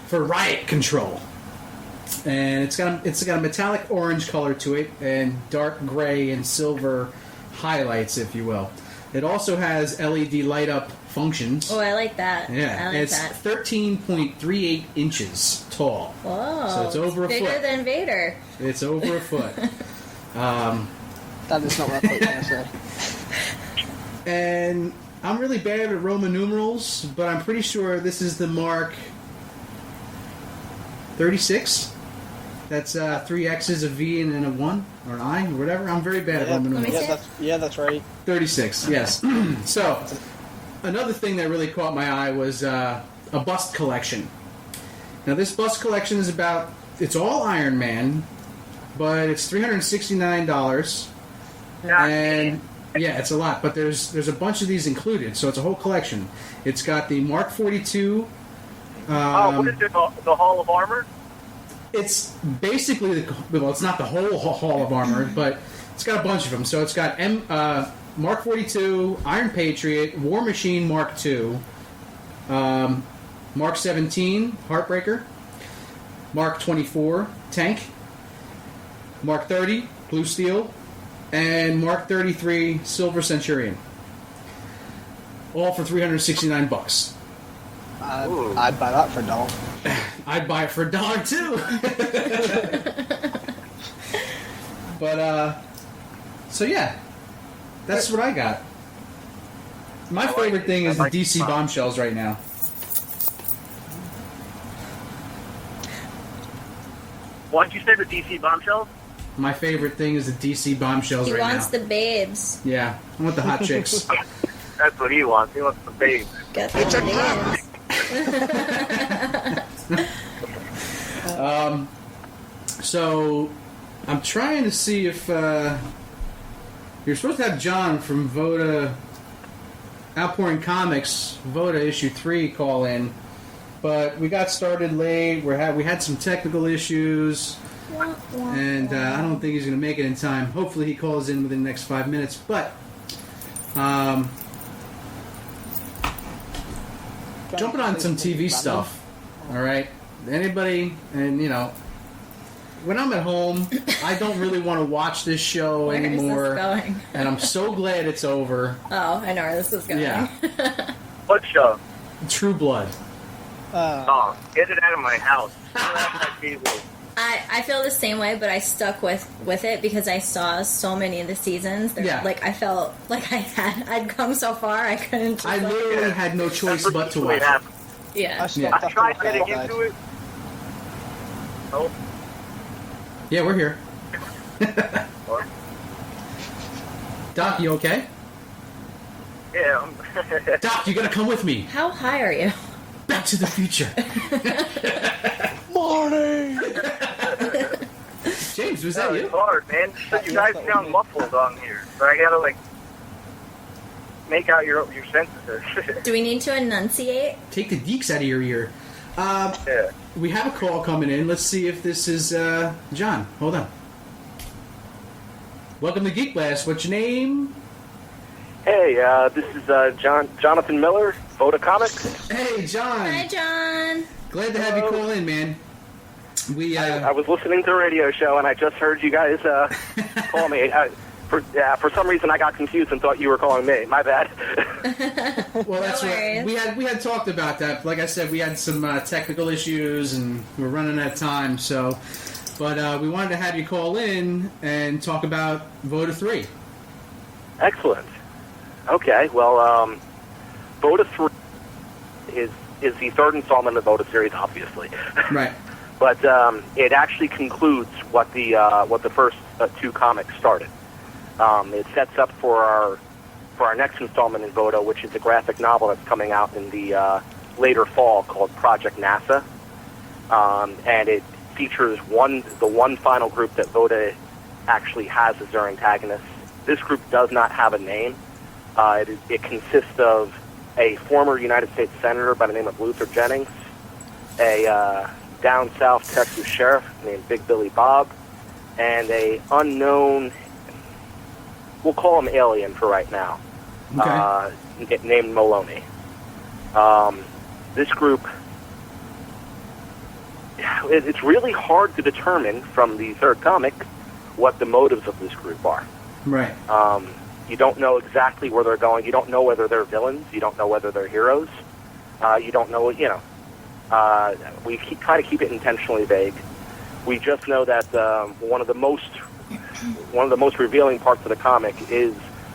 for Riot Control. And it's got a metallic orange color to it and dark gray and silver highlights, if you will. It also has LED light up functions. Oh, I like that. Yeah, I like it's that. 13.38 inches tall. Whoa. So it's over a bigger foot. than Vader. It's over a foot. That is not what I thought you were going to say. And I'm really bad at Roman numerals, but I'm pretty sure this is the Mark 36. That's 3 X's, a V, and then a 1, or an I, or whatever. I'm very bad at Roman numerals. That's right. 36, yes. So, another thing that really caught my eye was a bust collection. Now, this bust collection is it's all Iron Man, but it's $369. And, yeah, it's a lot, but there's a bunch of these included, so it's a whole collection. It's got the Mark 42. What is it, the Hall of Armor? It's basically it's not the whole Hall of Armor, but it's got a bunch of them. So it's got Mark 42, Iron Patriot, War Machine Mark II, Mark 17, Heartbreaker, Mark 24, Tank, Mark 30, Blue Steel, and Mark 33, Silver Centurion. All for $369. I'd buy that for $1. I'd buy it for $1 too. But so yeah, that's what I got. My favorite thing is the DC bombshells right now. Why'd you say the DC bombshells? My favorite thing is the DC bombshells right now. He wants the babes. Yeah, I want the hot chicks. That's what he wants. He wants the babes. Get the babes. So I'm trying to see if you're supposed to have John from Voda Outpouring Comics Voda issue 3 call in, but we got started late. We had some technical issues, and I don't think he's going to make it in time. Hopefully he calls in within the next 5 minutes, but jumping on some TV stuff. All right, anybody, and when I'm at home, I don't really want to watch this show anymore. Where is this going? And I'm so glad it's over. Oh, I know where this is going. Yeah. What show? True Blood. Get it out of my house. Get it out of my TV. I feel the same way, but I stuck with it because I saw so many of the seasons. Yeah. Like I felt like I'd come so far I couldn't. Just I literally had no choice but to watch it. Yeah. I tried getting into it. Oh. Yeah, we're here. Doc, you okay? Yeah. Doc, you gotta come with me. How high are you? Back to the future. Morning! James, was that you? It's hard, man. So you guys sound muffled on here. So I gotta, like, make out your sentences. Do we need to enunciate? Take the deeks out of your ear. Yeah. We have a call coming in. Let's see if this is John. Hold on. Welcome to Geekblast. What's your name? Hey, this is Jonathan Miller, Voda Comics. Hey, John. Hi, John. Glad to have you call in, man. I was listening to a radio show, and I just heard you guys call me. For some reason, I got confused and thought you were calling me. My bad. Well, that's right. We had talked about that. Like I said, we had some technical issues, and we're running out of time. So, but we wanted to have you call in and talk about Voda 3. Excellent. Okay, well, Voda 3 is the third installment of the Voda series, obviously. Right. But it actually concludes what the first two comics started. It sets up for our next installment in Voda, which is a graphic novel that's coming out in the later fall called Project NASA, and it features the one final group that Voda actually has as their antagonists. This group does not have a name. It consists of a former United States Senator by the name of Luther Jennings, a down south Texas sheriff named Big Billy Bob, and a unknown, we'll call him alien for right now, named Maloney. This group, it's really hard to determine from the third comic what the motives of this group are. Right. You don't know exactly where they're going. You don't know whether they're villains. You don't know whether they're heroes. You don't know, we try to keep it intentionally vague. We just know that one of the most revealing parts of the comic is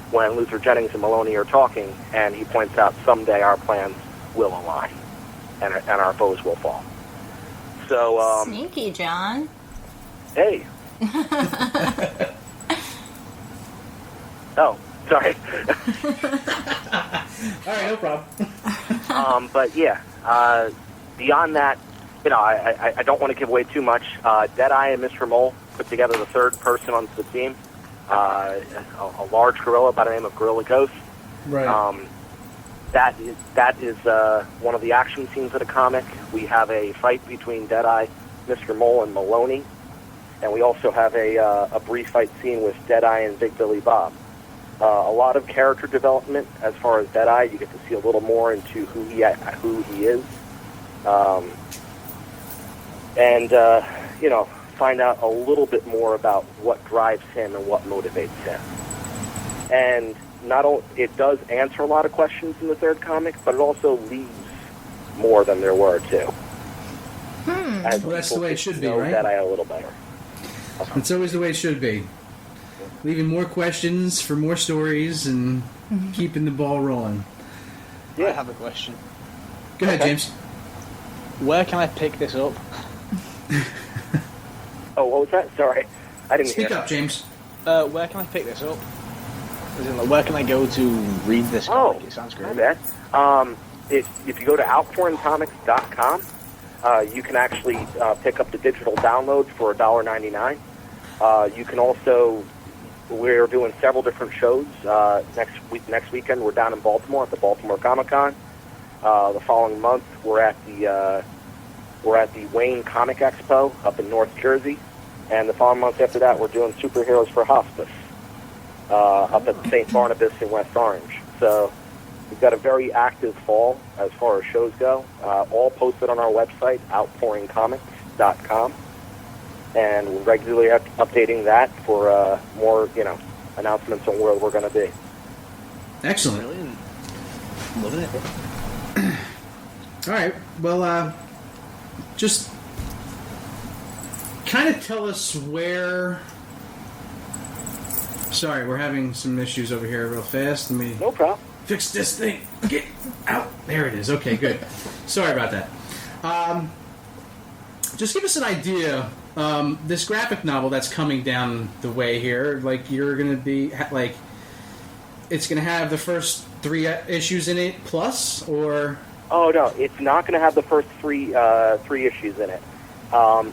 when Luther Jennings and Maloney are talking, and he points out someday our plans will align, and our foes will fall. So sneaky, John. Hey. Oh, sorry. All right, no problem. But yeah, beyond that, I don't want to give away too much. Deadeye and Mr. Mole put together the third person onto the team, a large gorilla by the name of Gorilla Ghost. Right. That is one of the action scenes of the comic. We have a fight between Deadeye, Mr. Mole, and Maloney, and we also have a brief fight scene with Deadeye and Big Billy Bob. A lot of character development as far as Deadeye. You get to see a little more into who he is, and find out a little bit more about what drives him and what motivates him. And it does answer a lot of questions in the third comic, but it also leaves more than there were too. Well, that's the way it should be, right? Deadeye a little better. It's always the way it should be. Leaving more questions for more stories and keeping the ball rolling. Yeah. I have a question. Go ahead, James. Where can I pick this up? Oh, what was that? Sorry, I didn't hear. Speak up, James. Where can I pick this up? As in, where can I go to read this comic? It sounds great. My bad. If you go to outpouringcomics.com, you can actually pick up the digital download for $1.99. You can also, we're doing several different shows. Next weekend, we're down in Baltimore at the Baltimore Comic-Con. The following month, we're at the Wayne Comic Expo up in North Jersey, and the following month after that, we're doing Superheroes for Hospice up at St. Barnabas in West Orange. So we've got a very active fall as far as shows go, all posted on our website, outpouringcomics.com, and we're regularly updating that for more, announcements on where we're going to be. Excellent. Brilliant. Loving it. All right. Well, just kind of tell us where. Sorry, we're having some issues over here real fast. Let me no problem. Fix this thing. Get out. There it is. Okay, good. Sorry about that. Just give us an idea. This graphic novel that's coming down the way here, like you're going to be like, it's going to have the first 3 issues in it plus, or? Oh no, it's not going to have the first three issues in it.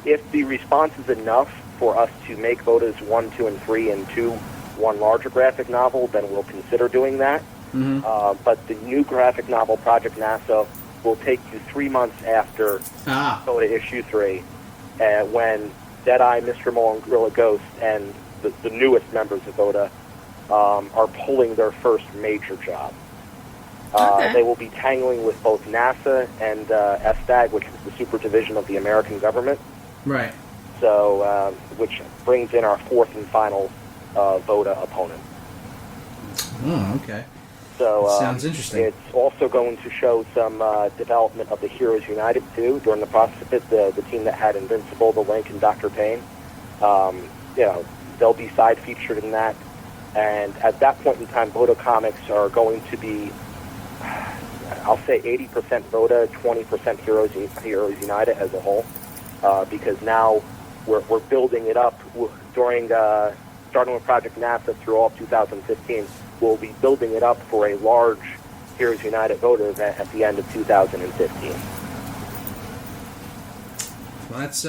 If the response is enough for us to make Voda's 1, 2, and 3 into one larger graphic novel, then we'll consider doing that. Mm-hmm. But the new graphic novel, Project NASA, will take you 3 months after Voda issue 3, when Deadeye, Mr. Mole, and Gorilla Ghost, and the newest members of Voda are pulling their first major job. They will be tangling with both NASA and SDAG, which is the super division of the American government. Right. So, which brings in our 4th and final Voda opponent. Oh, okay. So sounds interesting. It's also going to show some development of the Heroes United too. During the process of it, the team that had Invincible, the Link, and Dr. Payne, they'll be side featured in that. And at that point in time, Voda comics are going to be, I'll say 80% Voda, 20% Heroes United as a whole, because now we're building it up during starting with Project NASA through all of 2015. We'll be building it up for a large Heroes United Voda event at the end of 2015. Well, that's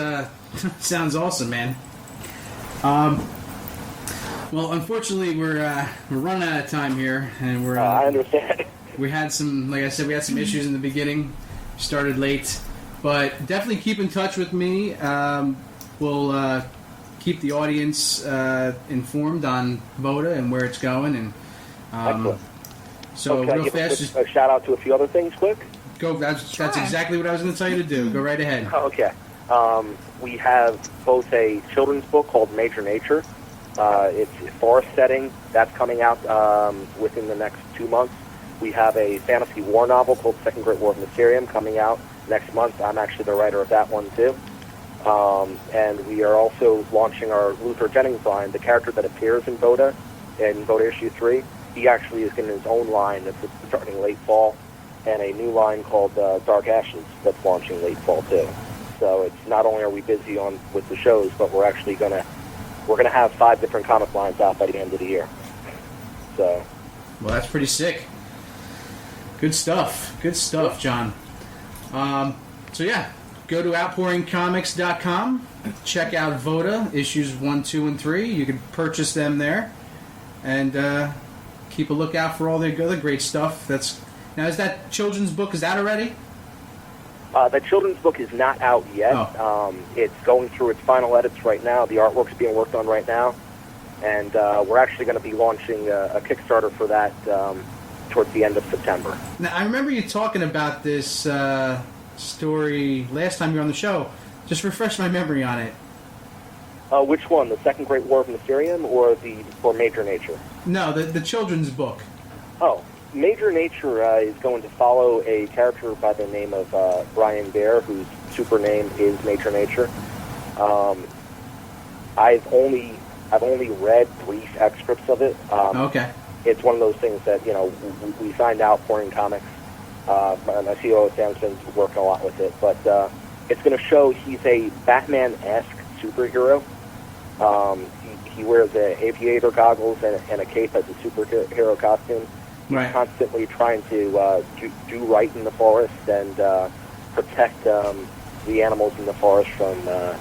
sounds awesome, man. Well, unfortunately, we're running out of time here, and we're. I understand. We had some, like I said, we had some issues in the beginning. Started late, but definitely keep in touch with me. We'll keep the audience informed on Voda and where it's going, and. Excellent. So can real I give fast, a shout out to a few other things, quick? Go. That's exactly what I was going to tell you to do. Go right ahead. Okay. We have both a children's book called Major Nature. It's a forest setting. That's coming out within the next 2 months. We have a fantasy war novel called Second Great War of Mysterium coming out next month. I'm actually the writer of that one, too. And we are also launching our Luther Jennings line, the character that appears in Voda issue 3. He actually is getting his own line that's starting late fall, and a new line called Dark Ashes that's launching late fall, too. So it's not only are we busy with the shows, but we're actually gonna have 5 different comic lines out by the end of the year. So, well, that's pretty sick. Good stuff, John. So yeah, go to outpouringcomics.com. Check out Voda issues 1, 2, and 3. You can purchase them there, and keep a lookout for all the other great stuff. Now, is that children's book? Is that already? The children's book is not out yet. Oh. It's going through its final edits right now. The artwork's being worked on right now. And we're actually going to be launching a Kickstarter for that towards the end of September. Now, I remember you talking about this story last time you were on the show. Just refresh my memory on it. Which one? The Second Great War of Mysterium or Major Nature? No, the children's book. Oh. Major Nature is going to follow a character by the name of Brian Bear, whose super name is Major Nature. I've only read brief excerpts of it. Okay. It's one of those things that we signed Outpouring Comics. My CEO Samson's working a lot with it, but it's going to show he's a Batman-esque superhero. He wears aviator goggles and a cape as a superhero costume. He's constantly trying to do right in the forest and protect the animals in the forest from the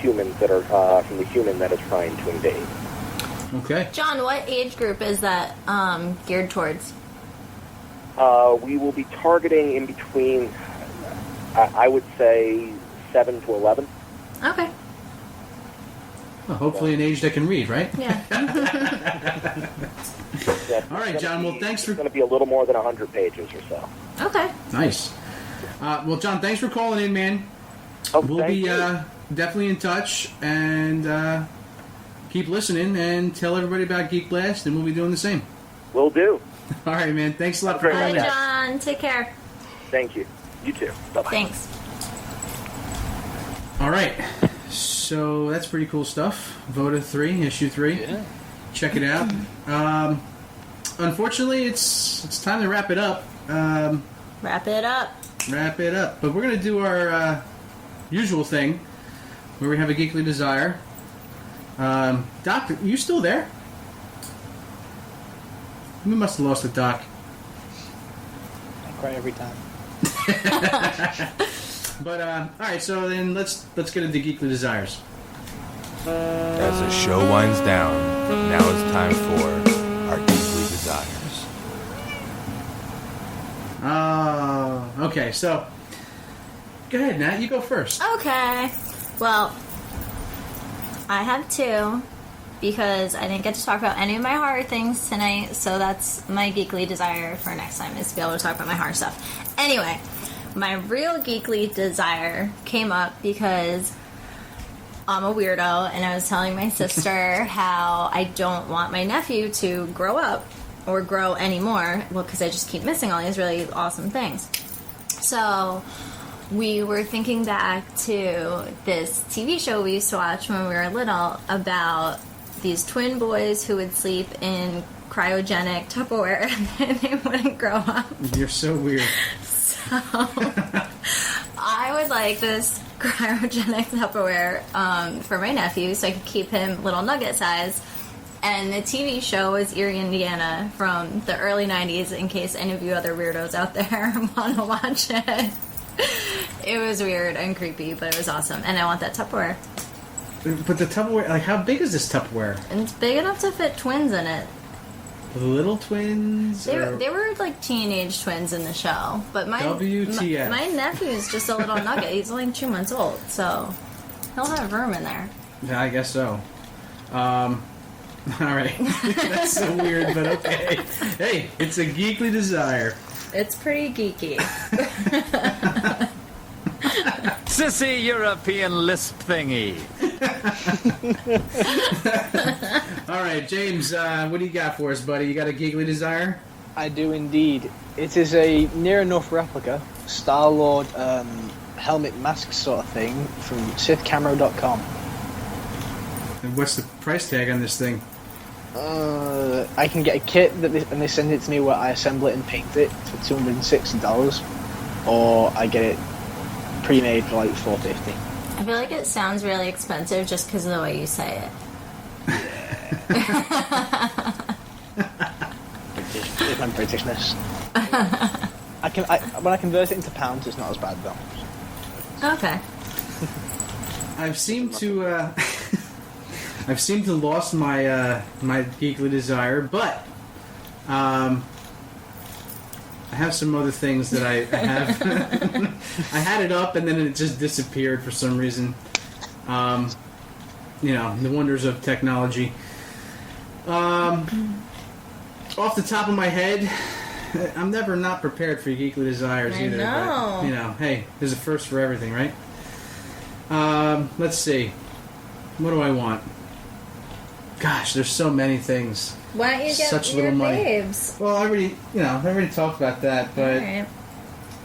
humans that are from the human that is trying to invade. Okay. John, what age group is that geared towards? We will be targeting in between, I would say, 7 to 11. Okay. Well, hopefully an age that can read, right? Yeah. All right, John. Well, thanks for. It's going to be a little more than 100 pages or so. Okay. Nice. Well, John, thanks for calling in, man. We'll be definitely in touch, and keep listening and tell everybody about Geekblast, and we'll be doing the same. Will do. All right, man. Thanks a lot for calling in. in. John. Take care. Thank you. You too. Bye-bye. Thanks. All right. So that's pretty cool stuff. Voda 3, issue 3. Yeah. Check it out. Unfortunately, it's time to wrap it up. Wrap it up. But we're going to do our usual thing, where we have a Geekly Desire. Doctor, you still there? We must have lost the doc. I cry every time. But all right, so then let's get into Geekly Desires. As the show winds down, now it's time for our Geekly Desires. Okay, so go ahead, Nat. You go first. Okay. Well, I have two because I didn't get to talk about any of my horror things tonight, so that's my geekly desire for next time is to be able to talk about my horror stuff. Anyway, my real geekly desire came up because I'm a weirdo, and I was telling my sister how I don't want my nephew to grow up or grow anymore. Well, because I just keep missing all these really awesome things. So we were thinking back to this TV show we used to watch when we were little about these twin boys who would sleep in cryogenic Tupperware and they wouldn't grow up. You're so weird. So I would like this cryogenic Tupperware for my nephew so I could keep him little nugget size. And the TV show was Erie, Indiana from the early 90s, in case any of you other weirdos out there want to watch it. It was weird and creepy, but it was awesome. And I want that Tupperware. But the Tupperware, like, how big is this Tupperware? And it's big enough to fit twins in it. Little twins? They were like teenage twins in the show. But WTF. My nephew's just a little nugget. He's only 2 months old, so he'll have room in there. Yeah, I guess so. Alright. That's so weird, but okay. Hey, it's a geekly desire. It's pretty geeky. Sissy European lisp thingy. Alright, James, what do you got for us, buddy? You got a geekly desire? I do indeed. It is a near enough replica Star-Lord helmet mask sort of thing from SithCamera.com. And what's the price tag on this thing? I can get a kit and they send it to me where I assemble it and paint it for $260, or I get it pre-made for like $450. I feel like it sounds really expensive just because of the way you say it. It's my Britishness. When I convert it into pounds, it's not as bad though. Okay. I've seemed to lost my my geekly desire, but I have some other things that I have. I had it up and then it just disappeared for some reason. The wonders of technology. Off the top of my head, I'm never not prepared for geekly desires either. I know. But, hey, there's a first for everything, right? Let's see. What do I want? Gosh, there's so many things. Why don't you get Such your little money. babes? Well, I already talked about that, but Alright.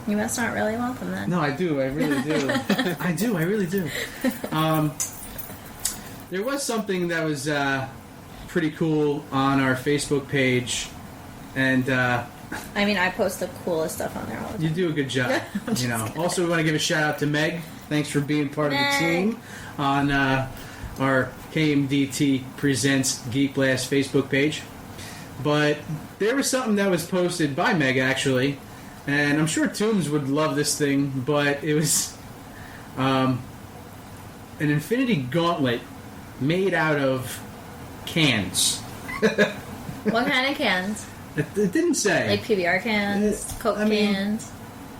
You must not really want them then. no, I do. I really do. I really do. There was something that was pretty cool on our Facebook page, and I mean, I post the coolest stuff on there all the time. you do a good job. Also, we want to give a shout out to Meg. Thanks for being part of the team on our KMDT Presents Geekblast Facebook page. But there was something that was posted by Meg, actually, and I'm sure Toombs would love this thing, but it was an infinity gauntlet made out of cans. What kind of cans? It didn't say. Like PBR cans, Coke cans.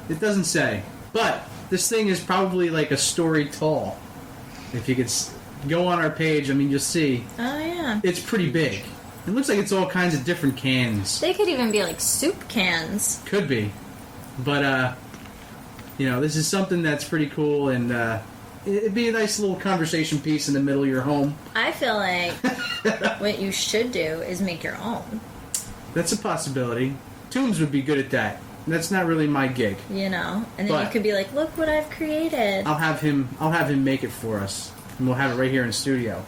It doesn't say. But this thing is probably like a story tall. If you could go on our page, you'll see. Oh, yeah. It's pretty big. It looks like it's all kinds of different cans. They could even be like soup cans. Could be. But, this is something that's pretty cool, and it'd be a nice little conversation piece in the middle of your home. I feel like what you should do is make your own. That's a possibility. Toombs would be good at that. That's not really my gig. And then you could be like, look what I've created. I'll have him make it for us, and we'll have it right here in the studio.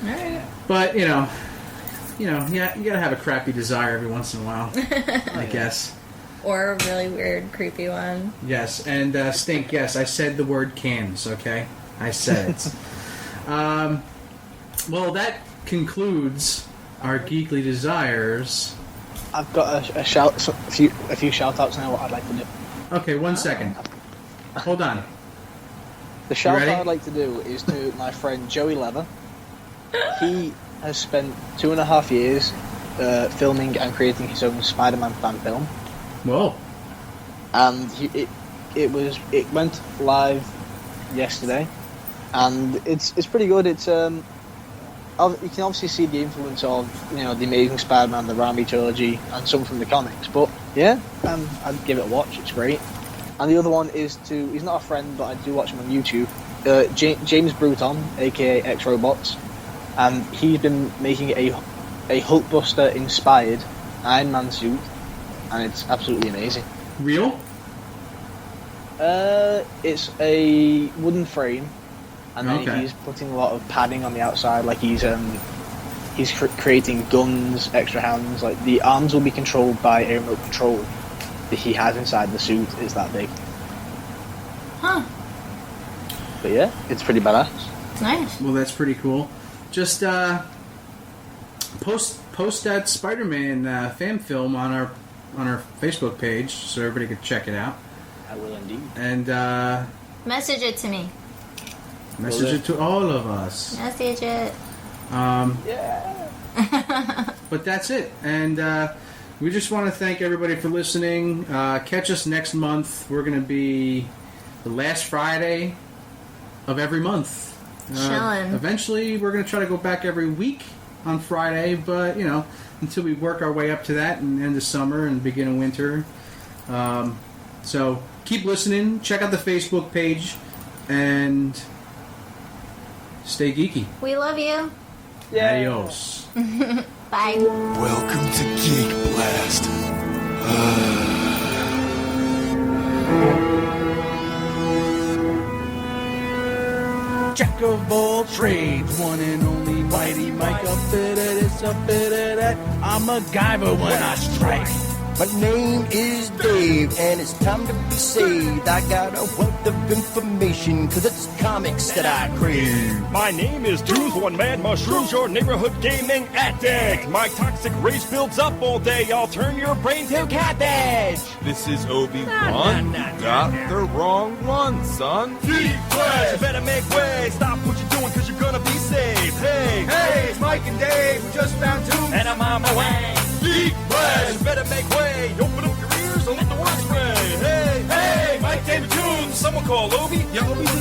All right. But you gotta have a crappy desire every once in a while, I guess. Or a really weird, creepy one. Yes, and Stink. Yes, I said the word cans. Okay, I said it. Well, that concludes our geekly desires I've got a few shout outs now. What I'd like to do. Okay, 1 second. Hold on. The shout out I'd like to do is to my friend Joey Leather. He has spent 2.5 years filming and creating his own Spider-Man fan film. Whoa! And it went live yesterday, and it's pretty good. It's you can obviously see the influence of the Amazing Spider-Man, the Raimi trilogy, and some from the comics. But yeah, I'd give it a watch. It's great. And the other one is he's not a friend, but I do watch him on YouTube. James Bruton, aka X Robots, and he's been making a Hulkbuster inspired Iron Man suit, and it's absolutely amazing. Real? It's a wooden frame, and then he's putting a lot of padding on the outside. Like he's creating guns, extra hands. Like the arms will be controlled by a remote control that he has inside the suit. Is that big? Huh. But yeah, it's pretty badass. It's nice. Well, that's pretty cool. Just post that Spider-Man fan film on our Facebook page so everybody can check it out. I will indeed. And message it to me. Message it to all of us. Message it. Yeah. But that's it. And we just want to thank everybody for listening. Catch us next month. We're going to be the last Friday of every month. Chilling. Eventually, we're going to try to go back every week on Friday, but, until we work our way up to that and end of summer and begin of winter. So keep listening. Check out the Facebook page and stay geeky. We love you. Yeah. Adios. Bye. Welcome to Geekblast. Jack of all trades, one and only mighty Mike. A bit of this, a bit of that. I'm a MacGyver when I strike. My name is Dave, and it's time to be saved. I got a wealth of information, cause it's comics that I crave. My name is Drews, one mad mushrooms, your neighborhood gaming addict. My toxic rage builds up all day, I'll turn your brain to cabbage. This is Obi-Wan. You got the wrong one, son. Geekblast, you better make way, stop what you're doing cause you're gonna be saved. Hey, it's Mike and Dave, we just found two, and I'm on my way. Geekblast, you better make way, open up your ears and let the words ring. Hey, Mike, Dave, and Jones, someone call Obi. Yeah, Obi's in